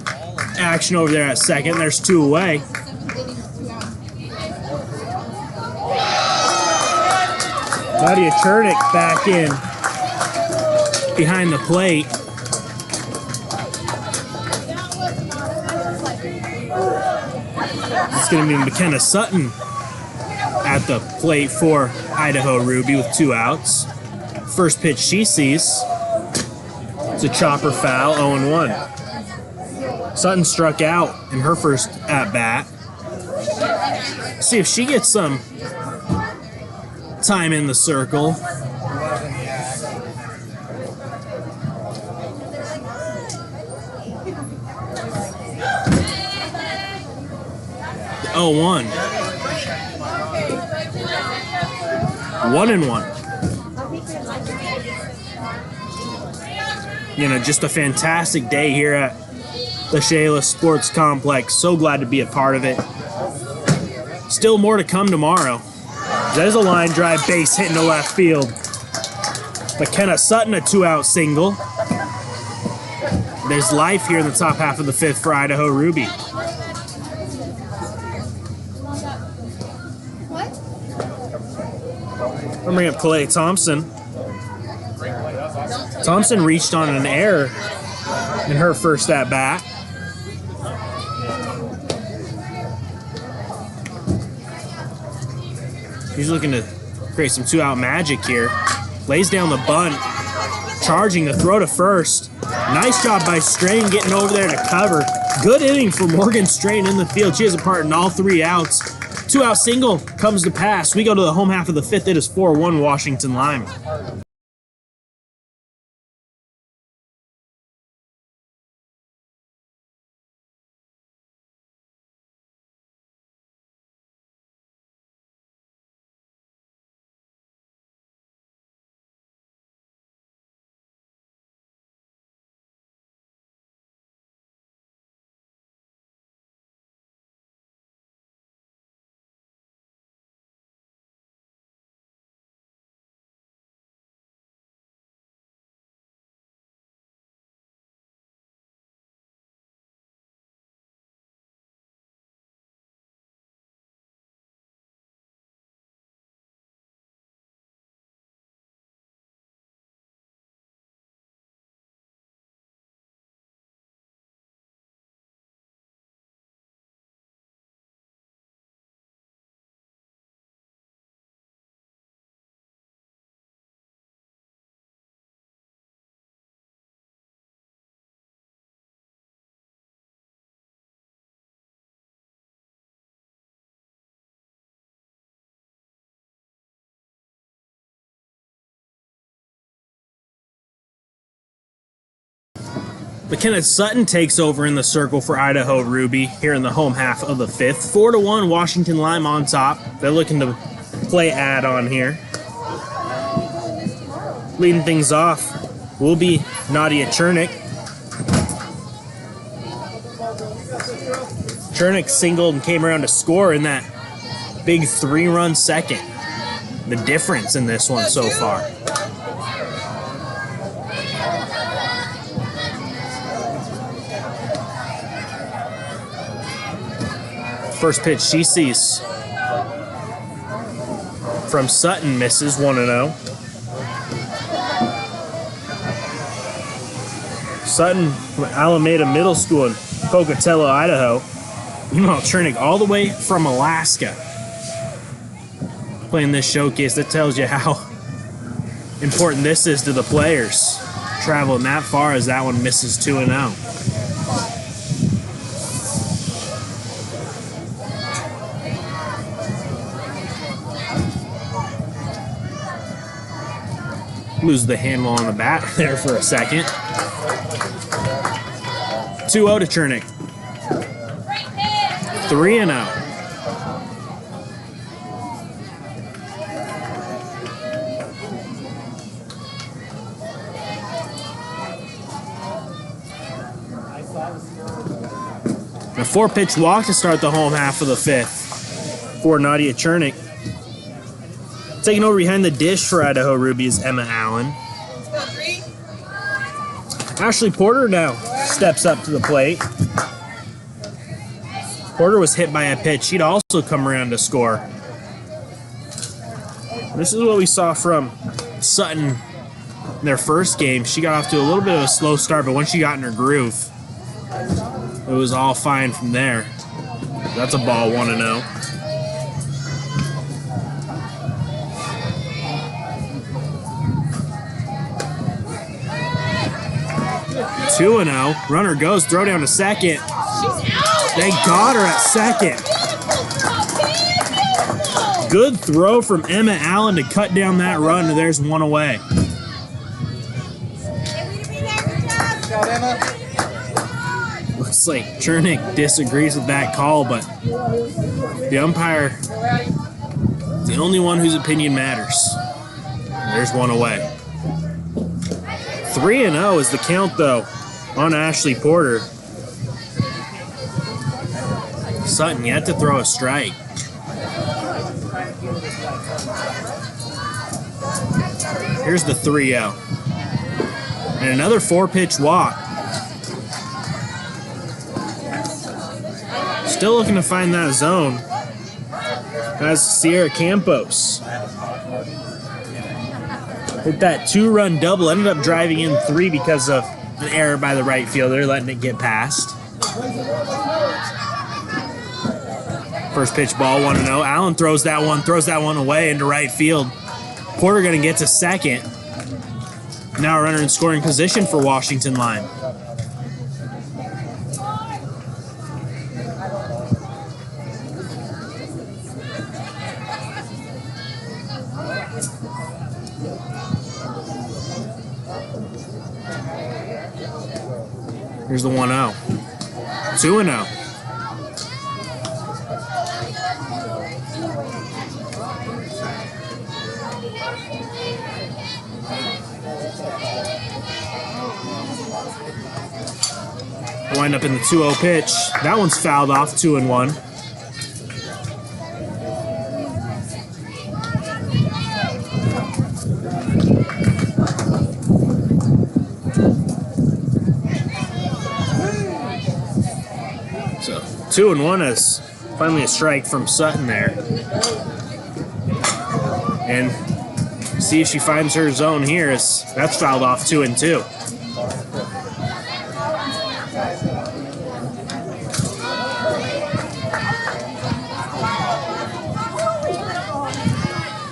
A: action over there at second. There's 2 away. Nadia Chernick back in behind the plate. It's going to be McKenna Sutton at the plate for Idaho Ruby with 2 outs. First pitch she sees. It's a chopper foul, 0-1. Sutton struck out in her first at-bat. See if she gets some time in the circle. Oh, 1. 1-1. You know, just a fantastic day here at the Shayla Sports Complex. So glad to be a part of it. Still more to come tomorrow. There's a line drive base hitting to left field. McKenna Sutton, a 2-out single. There's life here in the top half of the 5th for Idaho Ruby. I'll bring up Clay Thompson. Thompson reached on an error in her first at-bat. He's looking to create some 2-out magic here. Lays down the bunt, charging the throw to first. Nice job by Strain getting over there to cover. Good inning for Morgan Strain in the field. She has a part in all 3 outs. 2-out single comes to pass. We go to the home half of the 5th. It is 4-1 Washington Lime. McKenna Sutton takes over in the circle for Idaho Ruby here in the home half of the 5th. 4-1 Washington Lime on top. They're looking to play add-on here. Leading things off will be Nadia Chernick. Chernick singled and came around to score in that big 3-run second. The difference in this one so far. First pitch she sees from Sutton misses 1-0. Sutton from Alameda Middle School in Pocatello, Idaho. Meanwhile, Chernick all the way from Alaska playing this showcase. That tells you how important this is to the players. Traveling that far as that one misses 2-0. Lose the handle on the bat there for a second. 2-0 to Chernick. 3-0. A 4-pitch walk to start the home half of the 5th for Nadia Chernick. Taking over behind the dish for Idaho Ruby is Emma Allen. Ashley Porter now steps up to the plate. Porter was hit by a pitch. She'd also come around to score. This is what we saw from Sutton in their first game. She got off to a little bit of a slow start, but once she got in her groove, it was all fine from there. That's a ball 1-0. 2-0. Runner goes, throw down to second. They got her at second. Good throw from Emma Allen to cut down that run, and there's one away. Looks like Chernick disagrees with that call, but the umpire is the only one whose opinion matters. There's one away. 3-0 is the count, though, on Ashley Porter. Sutton yet to throw a strike. Here's the 3-0. And another 4-pitch walk. Still looking to find that zone. As Sierra Campos hit that 2-run double, ended up driving in 3 because of an error by the right fielder, letting it get past. First pitch ball, 1-0. Allen throws that one away into right field. Porter going to get to second. Now a runner in scoring position for Washington Lime. Here's the 1-0. 2-0. Wind up in the 2-0 pitch. That one's fouled off, 2-1. So 2-1 is finally a strike from Sutton there. And see if she finds her zone here. That's fouled off, 2-2.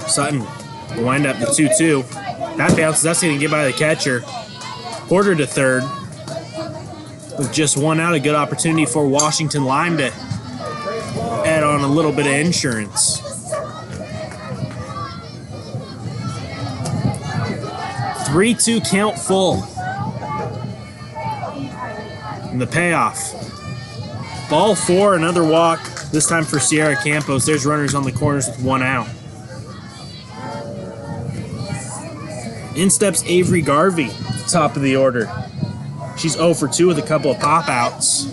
A: Sutton will wind up the 2-2. That bounces. That's going to get by the catcher. Porter to third. With just 1 out, a good opportunity for Washington Lime to add on a little bit of insurance. 3-2 count full. And the payoff. Ball 4, another walk. This time for Sierra Campos. There's runners on the corners with 1 out. In steps Avery Garvey, top of the order. She's 0 for 2 with a couple of pop-outs.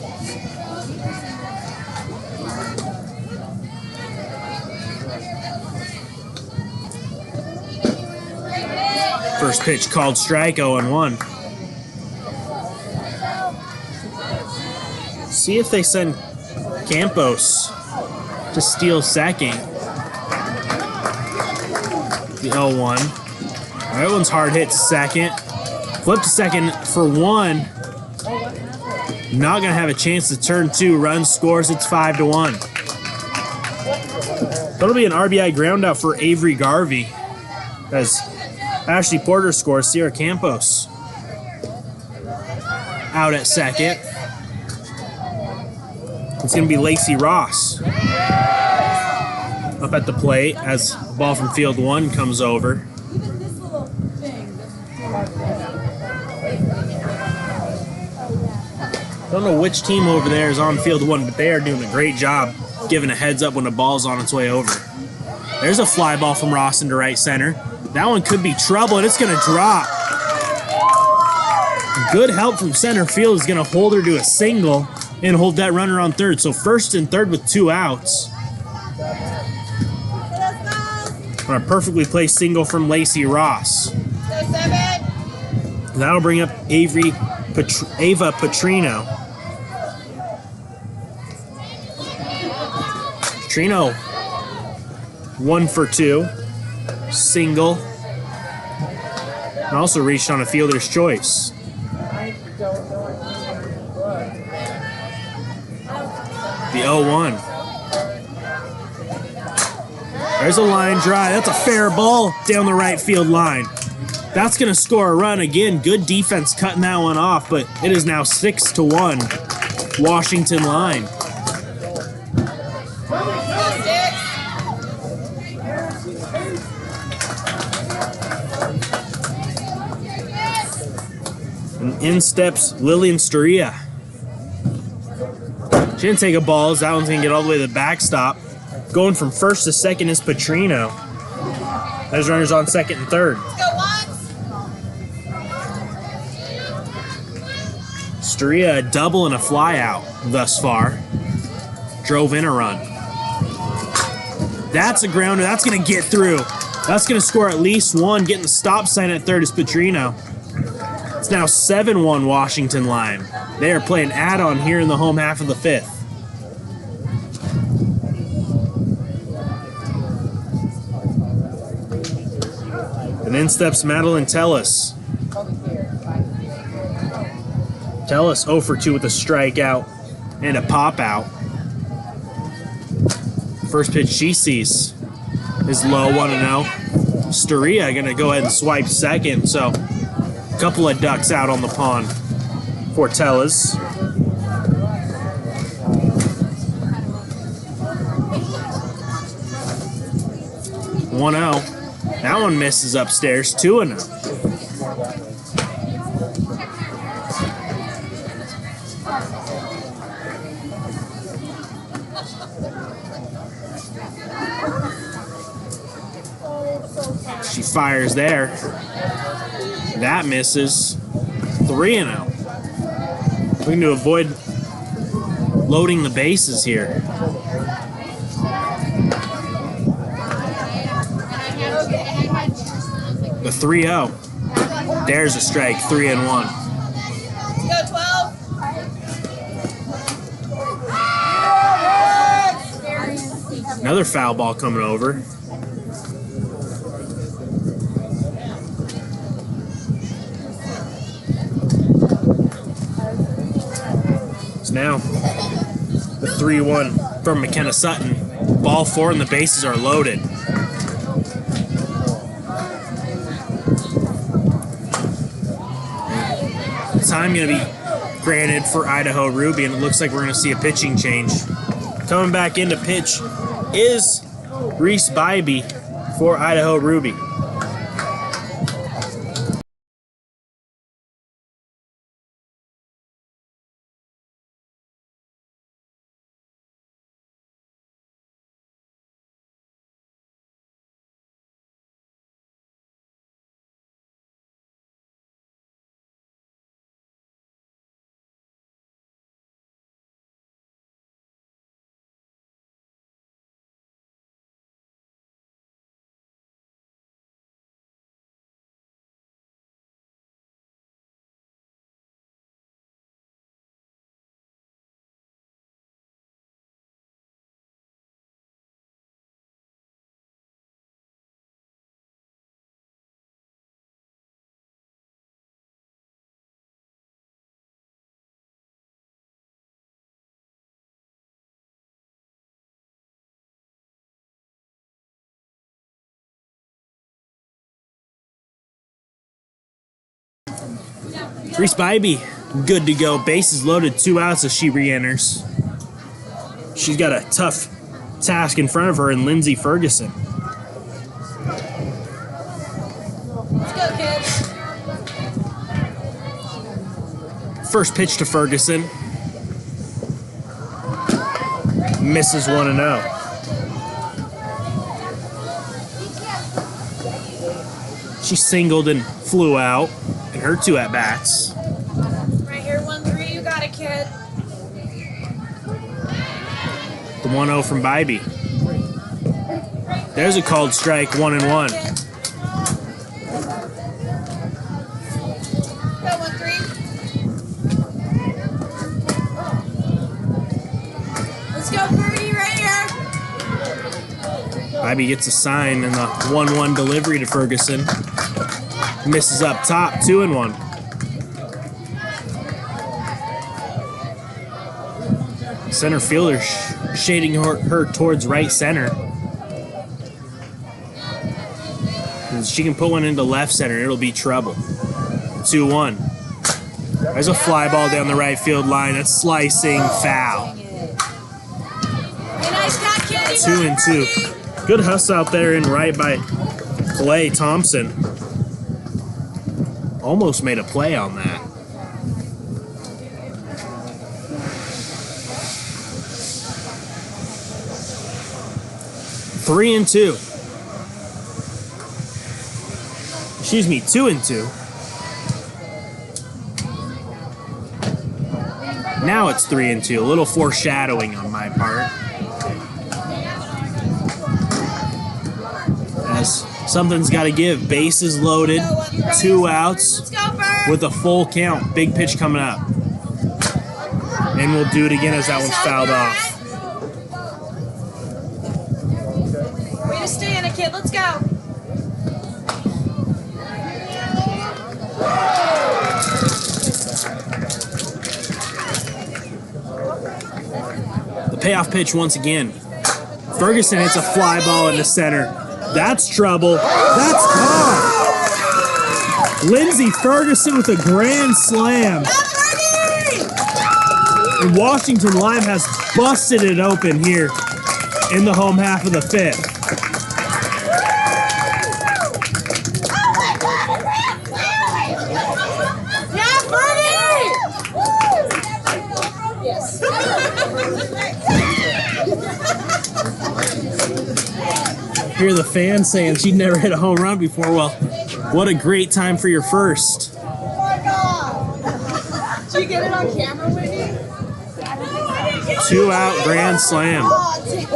A: First pitch called strike, 0-1. See if they send Campos to steal second. The 0-1. That one's hard hit to second. Flip to second for 1. Not going to have a chance to turn 2. Run scores. It's 5-1. That'll be an RBI ground out for Avery Garvey as Ashley Porter scores. Sierra Campos out at second. It's going to be Lacey Ross up at the plate as the ball from field 1 comes over. I don't know which team over there is on field 1, but they are doing a great job giving a heads up when the ball's on its way over. There's a fly ball from Ross into right center. That one could be trouble, and it's going to drop. Good help from center field is going to hold her to a single and hold that runner on third. So first and third with 2 outs. On a perfectly placed single from Lacey Ross. That'll bring up Ava Petrino. Petrino, 1 for 2. Single. And also reached on a fielder's choice. The 0-1. There's a line drive. That's a fair ball down the right field line. That's going to score a run again. Good defense cutting that one off, but it is now 6-1 Washington Lime. And in steps Lillian Storia. She didn't take a ball as that one's going to get all the way to the backstop. Going from first to second is Petrino. There's runners on second and third. Storia a double and a fly out thus far. Drove in a run. That's a grounder. That's going to get through. That's going to score at least one. Getting the stop sign at third is Petrino. It's now 7-1 Washington Lime. They are playing add-on here in the home half of the fifth. And then steps Madeline Tellis. Tellis 0 for 2 with a strikeout and a pop out. First pitch she sees is low, 1-0. Storia going to go ahead and swipe second, so a couple of ducks out on the pond for Tellis. That one misses upstairs, 2-0. She fires there. That misses. 3-0. Looking to avoid loading the bases here. The 3-0. There's a strike, 3-1.
C: Go 12.
A: Another foul ball coming over. It's now the 3-1 from McKenna Sutton. Ball 4 and the bases are loaded. Time going to be granted for Idaho Ruby, and it looks like we're going to see a pitching change. Coming back into pitch is Reese Bybee for Idaho Ruby. Reese Bybee, good to go. Bases loaded, 2 outs as she re-enters. She's got a tough task in front of her in Lindsay Ferguson.
C: Let's go, kids.
A: First pitch to Ferguson. Misses 1-0. She singled and flew out in her 2 at-bats.
C: Right here, 1-3. You got it, kid.
A: The 1-0 from Bybee. There's a called strike, 1-1.
C: Go 1-3. Let's go, Birdie, right here.
A: Bybee gets a sign and the 1-1 delivery to Ferguson. Misses up top, 2-1. Center fielder shading her towards right center. And she can put one into left center, it'll be trouble. 2-1. There's a fly ball down the right field line. That's slicing foul.
C: Hey, nice cat, kid.
A: 2-2. Good hustle out there in right by Clay Thompson. Almost made a play on that. Three and 2. Excuse me, 2-2. Now it's 3-2. A little foreshadowing on my part. As Something's got to give. Bases loaded, 2 outs
C: Let's go, Bird.
A: with a full count. Big pitch coming up. And we'll do it again as that one's fouled off.
C: Way to stay in it, kid. Let's go.
A: The payoff pitch once again. Ferguson hits a fly ball into center. That's trouble. That's caught. Lindsey Ferguson with a grand slam. And Washington Lime has busted it open here in the home half of the 5th.
C: Yeah, Birdie! Yes.
A: Hear the fans saying she'd never hit a home run before. Well, what a great time for your first.
C: Oh my God! Did you get it on camera, Whitney?
A: 2 out grand slam.
C: Oh, dang it.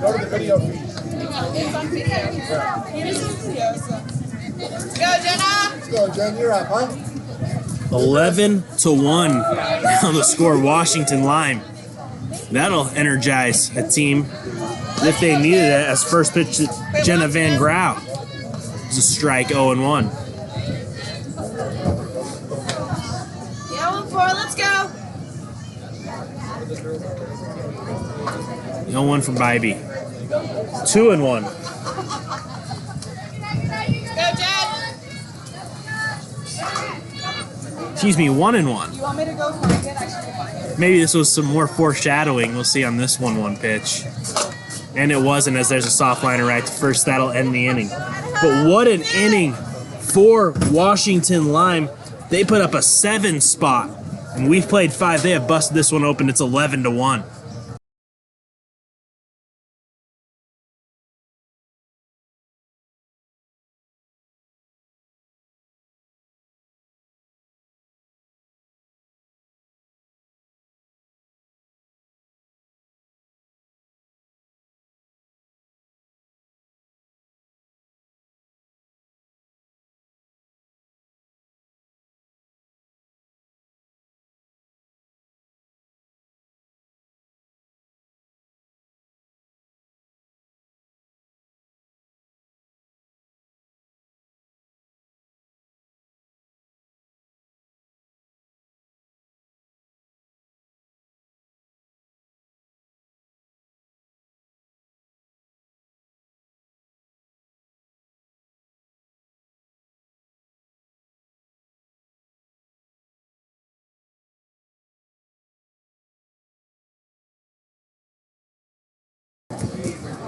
B: Go to the video feed.
C: It's on video. It is on video, so. Let's go, Jenna!
B: Let's go, Jen. You're up, huh?
A: 11-1. Now the score, Washington Lime. That'll energize a team if they needed it, as first pitch to Jenna Van Grau. It's a strike, 0-1.
C: Yeah, 1-4. Let's go.
A: 0-1 for Bybee. 2-1.
C: Go, Jen!
A: Excuse me, 1-1.
C: You want me to go find it? I should go find it.
A: Maybe this was some more foreshadowing. We'll see on this 1-1 pitch. And it wasn't, as there's a soft liner right to first. That'll end the inning. But what an inning for Washington Lime. They put up a 7 spot, and we've played 5. They have busted this one open. It's 11-1.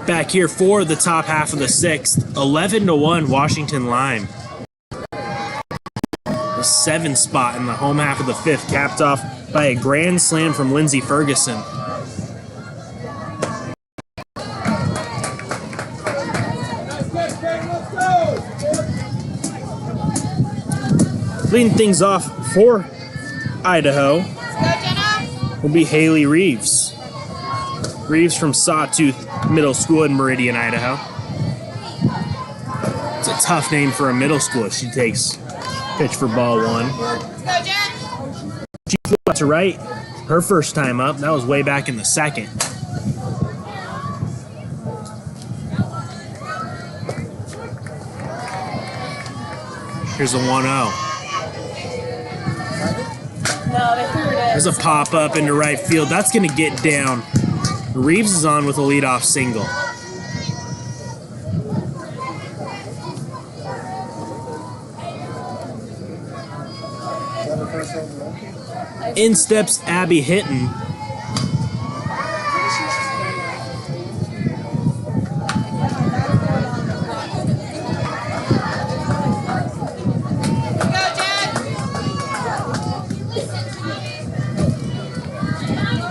A: Back here for the top half of the 6th, 11-1 Washington Lime. The 7 spot in the home half of the 5th, capped off by a grand slam from Lindsey Ferguson. Leading things off for Idaho
C: Go, Jenna!
A: will be Haley Reeves. Reeves from Sawtooth Middle School in Meridian, Idaho. It's a tough name for a middle school. She takes pitch for ball 1.
C: Let's go, Jen!
A: She flew out to right her first time up. That was way back in the 2nd. Here's a 1-0.
C: No, they threw it in.
A: There's a pop-up into right field. That's going to get down. Reeves is on with a leadoff single. In steps Abby Hinton.
C: Go, Jen!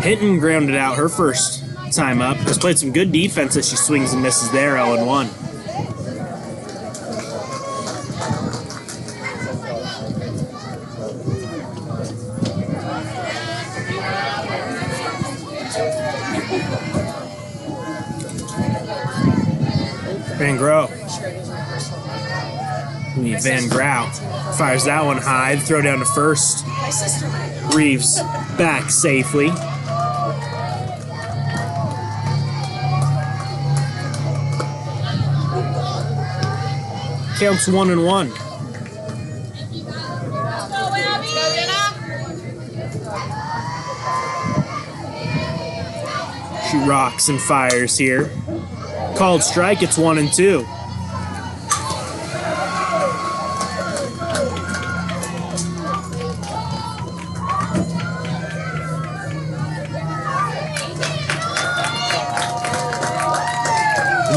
A: Hinton grounded out her first time up. Has played some good defense as she swings and misses there, 0-1. Van Gro. Van Grau fires that one high. Throw down to first. Reeves back safely. Counts 1-1. She rocks and fires here. Called strike, it's 1-2.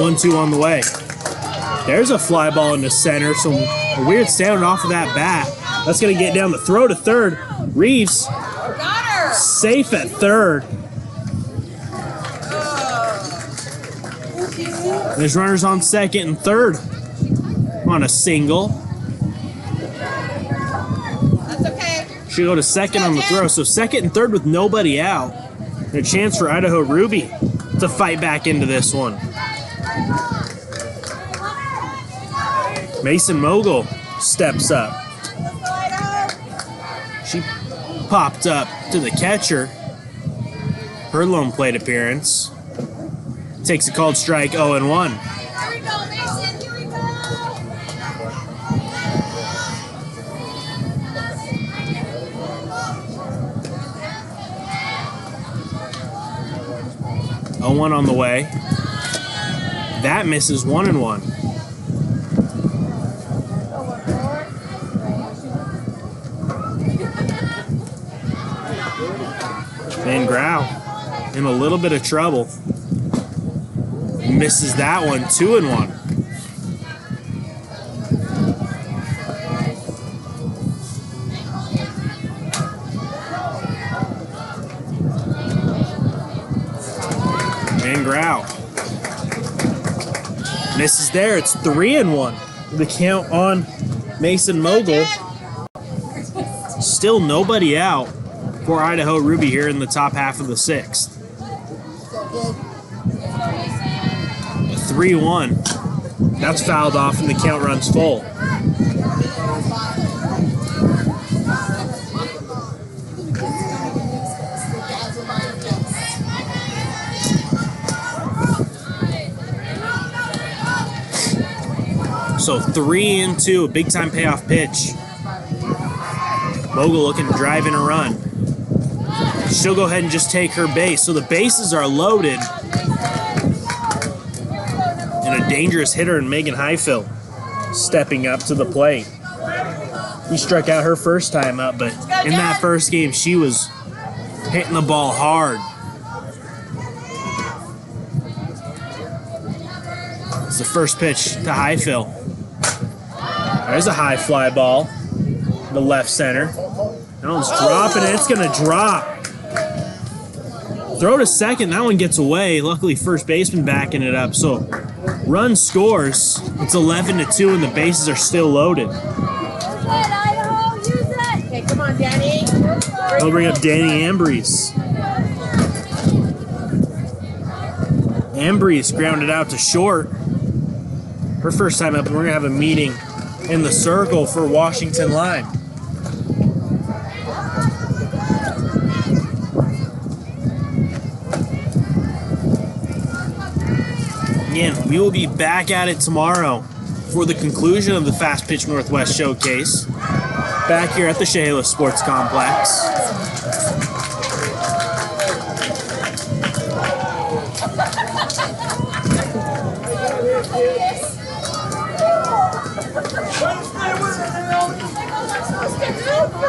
A: One-two on the way. There's a fly ball into center. Some weird sound off of that bat. That's going to get down the throw to third. Reeves safe at third. There's runners on second and third on a single.
C: That's okay.
A: She'll go to second on the throw. So second and third with nobody out. And a chance for Idaho Ruby to fight back into this one. Mason Mogul steps up. She popped up to the catcher. Her lone plate appearance. Takes a called strike, 0-1.
C: Here we go, Mason. Here we go.
A: 0-1 on the way. That misses 1-1. Van Grau in a little bit of trouble. Misses that one, 2-1. Van Grau misses there. It's 3-1. The count on Mason Mogul. Still nobody out for Idaho Ruby here in the top half of the sixth. 3-1. That's fouled off and the count runs full. So 3-2, a big time payoff pitch. Mogul looking to drive in a run. She'll go ahead and just take her base. So the bases are loaded. And a dangerous hitter in Megan Highfill stepping up to the plate. He struck out her first time up, but in that first game, she was hitting the ball hard. It's the first pitch to Highfill. There's a high fly ball. The left center. That one's dropping it. It's going to drop. Throw to second. That one gets away. Luckily, first baseman backing it up. So, run scores. It's 11-2, and the bases are still loaded.
C: Okay, come on, Danny.
A: They'll bring up Danny Ambrose. Ambrose grounded out to short. Her first time up, and we're going to have a meeting in the circle for Washington Lime. Again, we will be back at it tomorrow for the conclusion of the Fast Pitch Northwest Showcase back here at the Chehalis Sports Complex.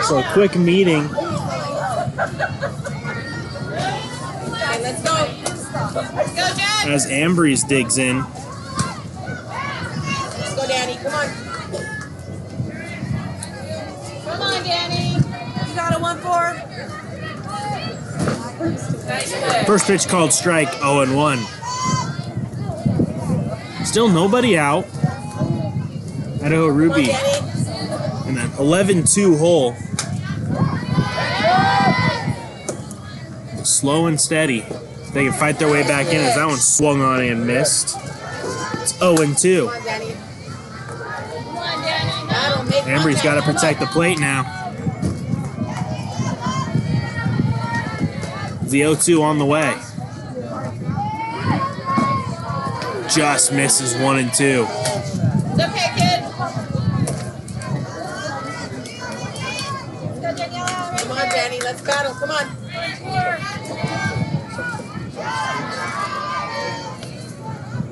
A: So a quick meeting.
C: Okay, let's go. Let's go, Jack.
A: As Ambrose digs in.
C: Let's go, Danny. Come on. Come on, Danny. You got a 1-4. Nice play.
A: First pitch called strike, 0-1. Still nobody out. Idaho Ruby in that 11-2 hole. Slow and steady. They can fight their way back in as that one swung on and missed. It's 0-2.
C: Come on, Danny. That'll make
A: Embry's got to protect the plate now. The 0-2 on the way. Just misses 1 and 2.
C: It's okay, kid. Come on, Danny. Let's battle. Come on.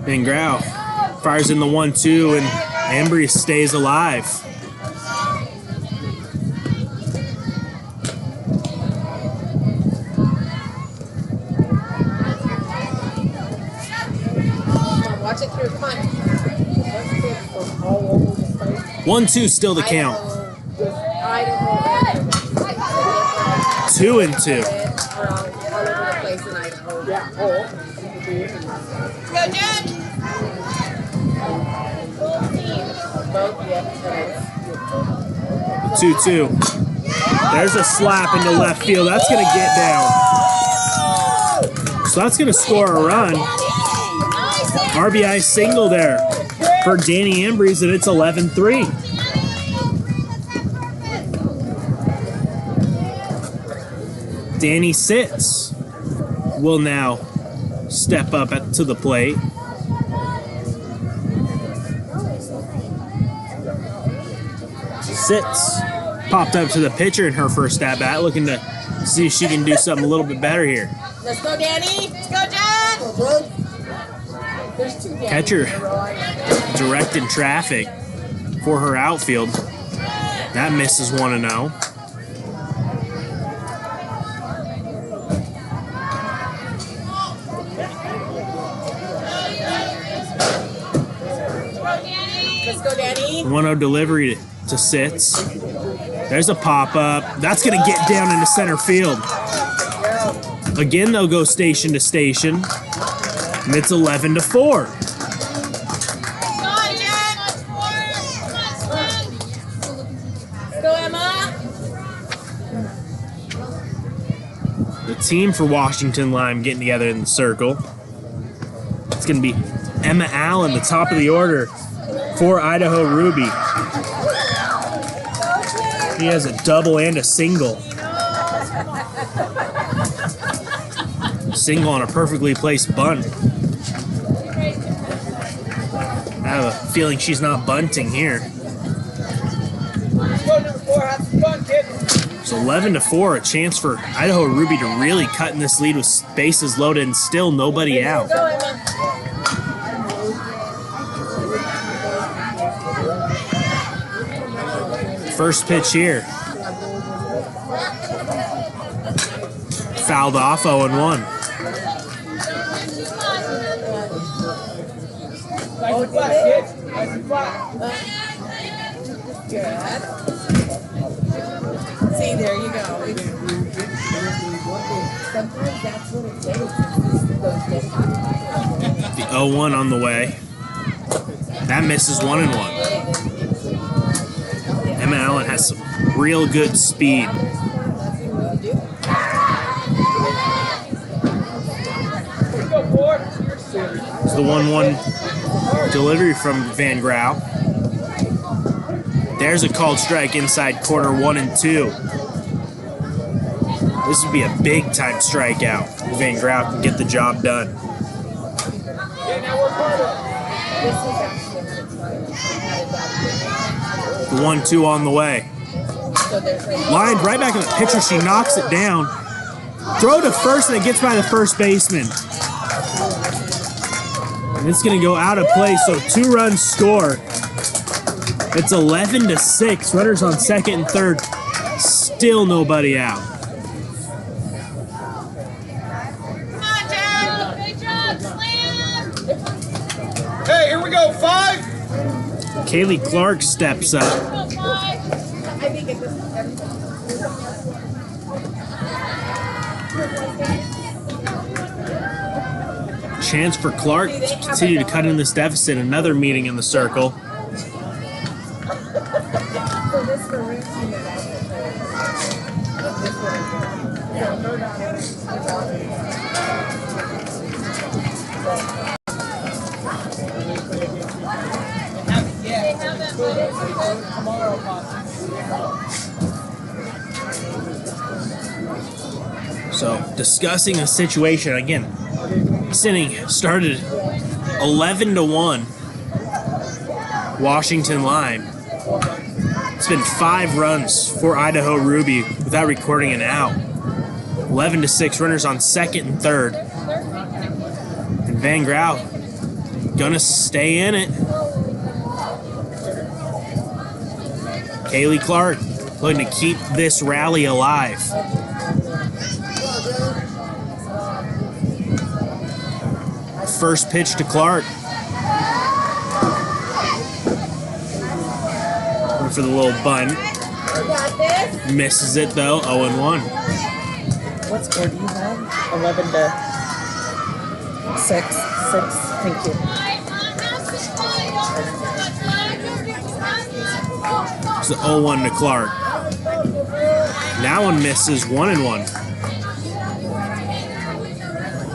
A: Van Grau fires in the 1-2 and Embry stays alive.
C: Watch it through. Come on.
A: 1-2 still the count.
C: Idaho.
A: 2 and 2.
C: All over the place in Idaho. Go, Jen. Both, yeah.
A: 2-2. There's a slap into left field. That's going to get down. So that's going to score a run. RBI single there for Danny Embry, and it's 11-3. Danny sits. Will now step up to the plate. Sits. Popped up to the pitcher in her first at-bat, looking to see if she can do something a little bit better here.
C: Let's go, Danny. Let's go, John. There's 2 Danny.
A: Catcher directing traffic for her outfield. That misses 1-0.
C: Let's go, Danny.
A: 1-0 delivery to Sitz. There's a pop-up. That's going to get down into center field. Again, they'll go station to station. And it's 11-4.
C: Go, Emma.
A: The team for Washington Lime getting together in the circle. It's going to be Emma Allen, the top of the order for Idaho Ruby. He has a double and a single. Single on a perfectly placed bunt. I have a feeling she's not bunting here. So 11-4, a chance for Idaho Ruby to really cut in this lead with bases loaded and still nobody out.
C: Go, Emma.
A: First pitch here. Fouled off 0-1.
C: Good. See, there you go. Sometimes that's what it takes.
A: The 0-1 on the way. That misses 1-1. Emma Allen has some real good speed. It's the 1-1 delivery from Van Grau. There's a called strike inside corner 1 and 2. This would be a big time strikeout if Van Grau can get the job done. The 1-2 on the way. Lined right back at the pitcher. She knocks it down. Throw to first, and it gets by the first baseman. And it's going to go out of play, so 2 runs score. It's 11-6. Runners on second and third. Still nobody out.
C: Come on, Joe. Good job, Slam.
B: Hey, here we go, 5.
A: Kaylee Clark steps up.
C: I think it's
A: Chance for Clark to continue to cut in this deficit. Another meeting in the circle. So, discussing a situation again. This inning started 11-1. Washington Lime. It's been 5 runs for Idaho Ruby without recording an out. 11-6, runners on second and third. And Van Grau gonna stay in it. Kaylee Clark going to keep this rally alive. First pitch to Clark. Going for the little bunt. Misses it though, 0-1.
E: What score do you have? 11-6. Thank you.
A: It's the 0-1 to Clark. That one misses, 1-1.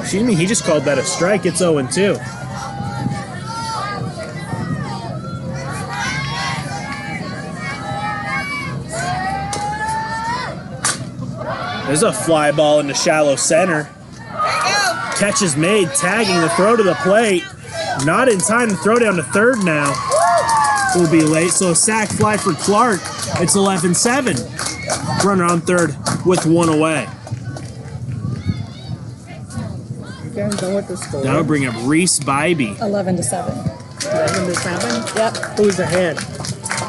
A: Excuse me, he just called that a strike. It's 0-2. There's a fly ball into shallow center. Catch is made, tagging the throw to the plate. Not in time to throw down to third now. Will be late, so a sac fly for Clark. It's 11-7. Runner on third with 1 away.
E: You guys know what the score
A: That'll bring up Reese Bybee.
E: 11-7.
F: 11-7?
E: Yep.
F: Who's ahead?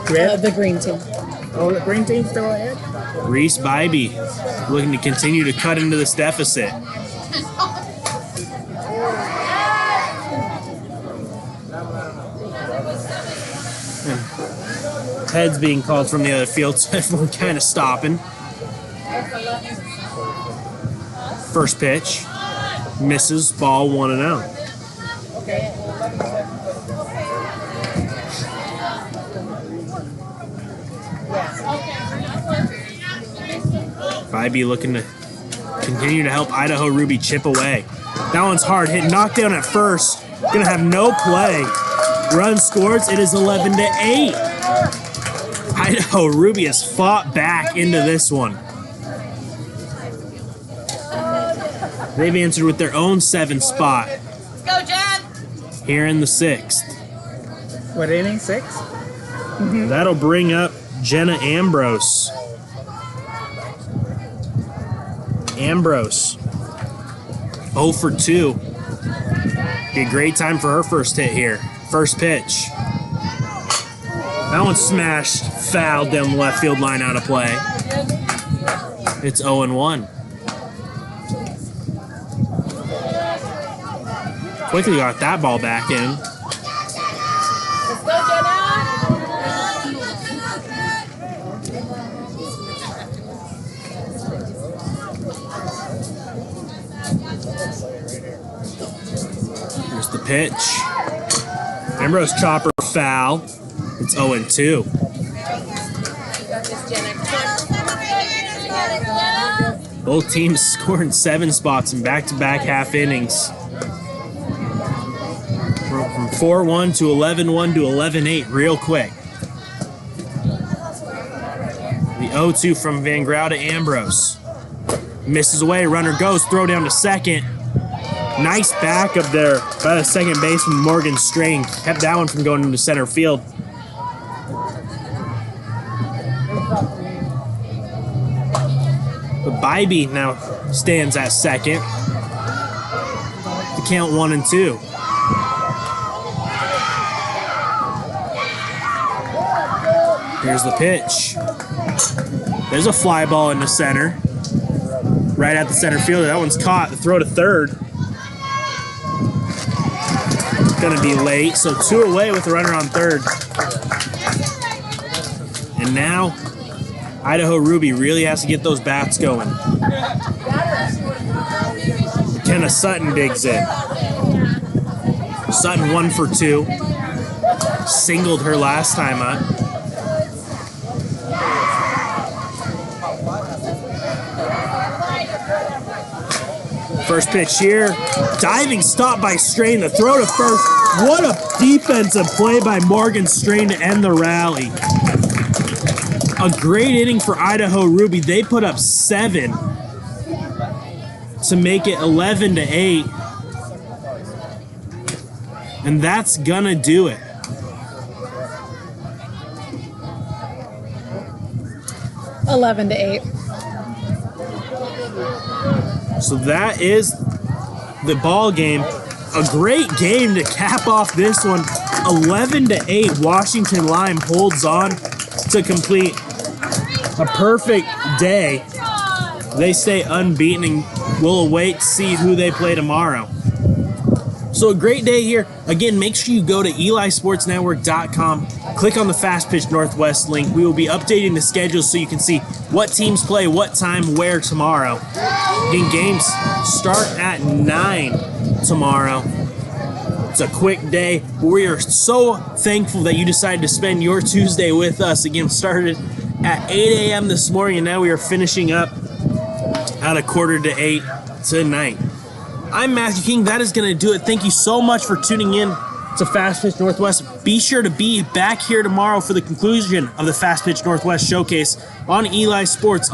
F: Red?
E: The green team.
F: Oh, the green team's still ahead?
A: Reese Bybee looking to continue to cut into this deficit. Heads being called from the other field, so everyone kind of stopping. First pitch, misses, ball 1-0. Bybee looking to continue to help Idaho Ruby chip away. That one's hard hit, knocked down at first. Gonna have no play. Run scores, it is 11-8. Idaho Ruby has fought back into this one. They've answered with their own 7th spot.
C: Let's go, Jen!
A: Here in the 6th.
F: What inning? 6?
A: That'll bring up Jenna Ambrose. Ambrose, 0 for 2. Be a great time for her first hit here. First pitch. That one smashed, fouled down the left field line, out of play. It's 0-1. Quickly got that ball back in.
C: Let's go, Jenna!
A: Here's the pitch. Ambrose chopper foul. It's 0-2. Both teams scoring 7 spots in back-to-back half innings. From 4-1 to 11-1 to 11-8 real quick. The 0-2 from Van Grau to Ambrose. Misses away, runner goes, throw down to second. Nice backup there by the second baseman, Morgan Strain. Kept that one from going into center field. But Bybee now stands at second. The count 1-2. Here's the pitch. There's a fly ball in the center. Right at the center fielder. That one's caught. The throw to third. Gonna be late, so 2 away with the runner on third. And now Idaho Ruby really has to get those bats going. McKenna Sutton digs in. Sutton 1 for 2. Singled her last time up. First pitch here. Diving stop by Strain. The throw to first. What a defensive play by Morgan Strain to end the rally. A great inning for Idaho Ruby. They put up 7 to make it 11-8. And that's gonna do it.
E: $11 to 8.
A: So that is the ball game. A great game to cap off this one. 11-8. Washington Lime holds on to complete a perfect day. They stay unbeaten, and we'll await to see who they play tomorrow. So a great day here. Again, make sure you go to elisportsnetwork.com. Click on the Fast Pitch Northwest link. We will be updating the schedule so you can see what teams play, what time, where tomorrow. Again, games start at 9 tomorrow. It's a quick day, but we are so thankful that you decided to spend your Tuesday with us. Again, started at 8 a.m. this morning, and now we are finishing up at 7:45 tonight. I'm Matthew King. That is going to do it. Thank you so much for tuning in to Fast Pitch Northwest. Be sure to be back here tomorrow for the conclusion of the Fast Pitch Northwest Showcase on Eli Sports.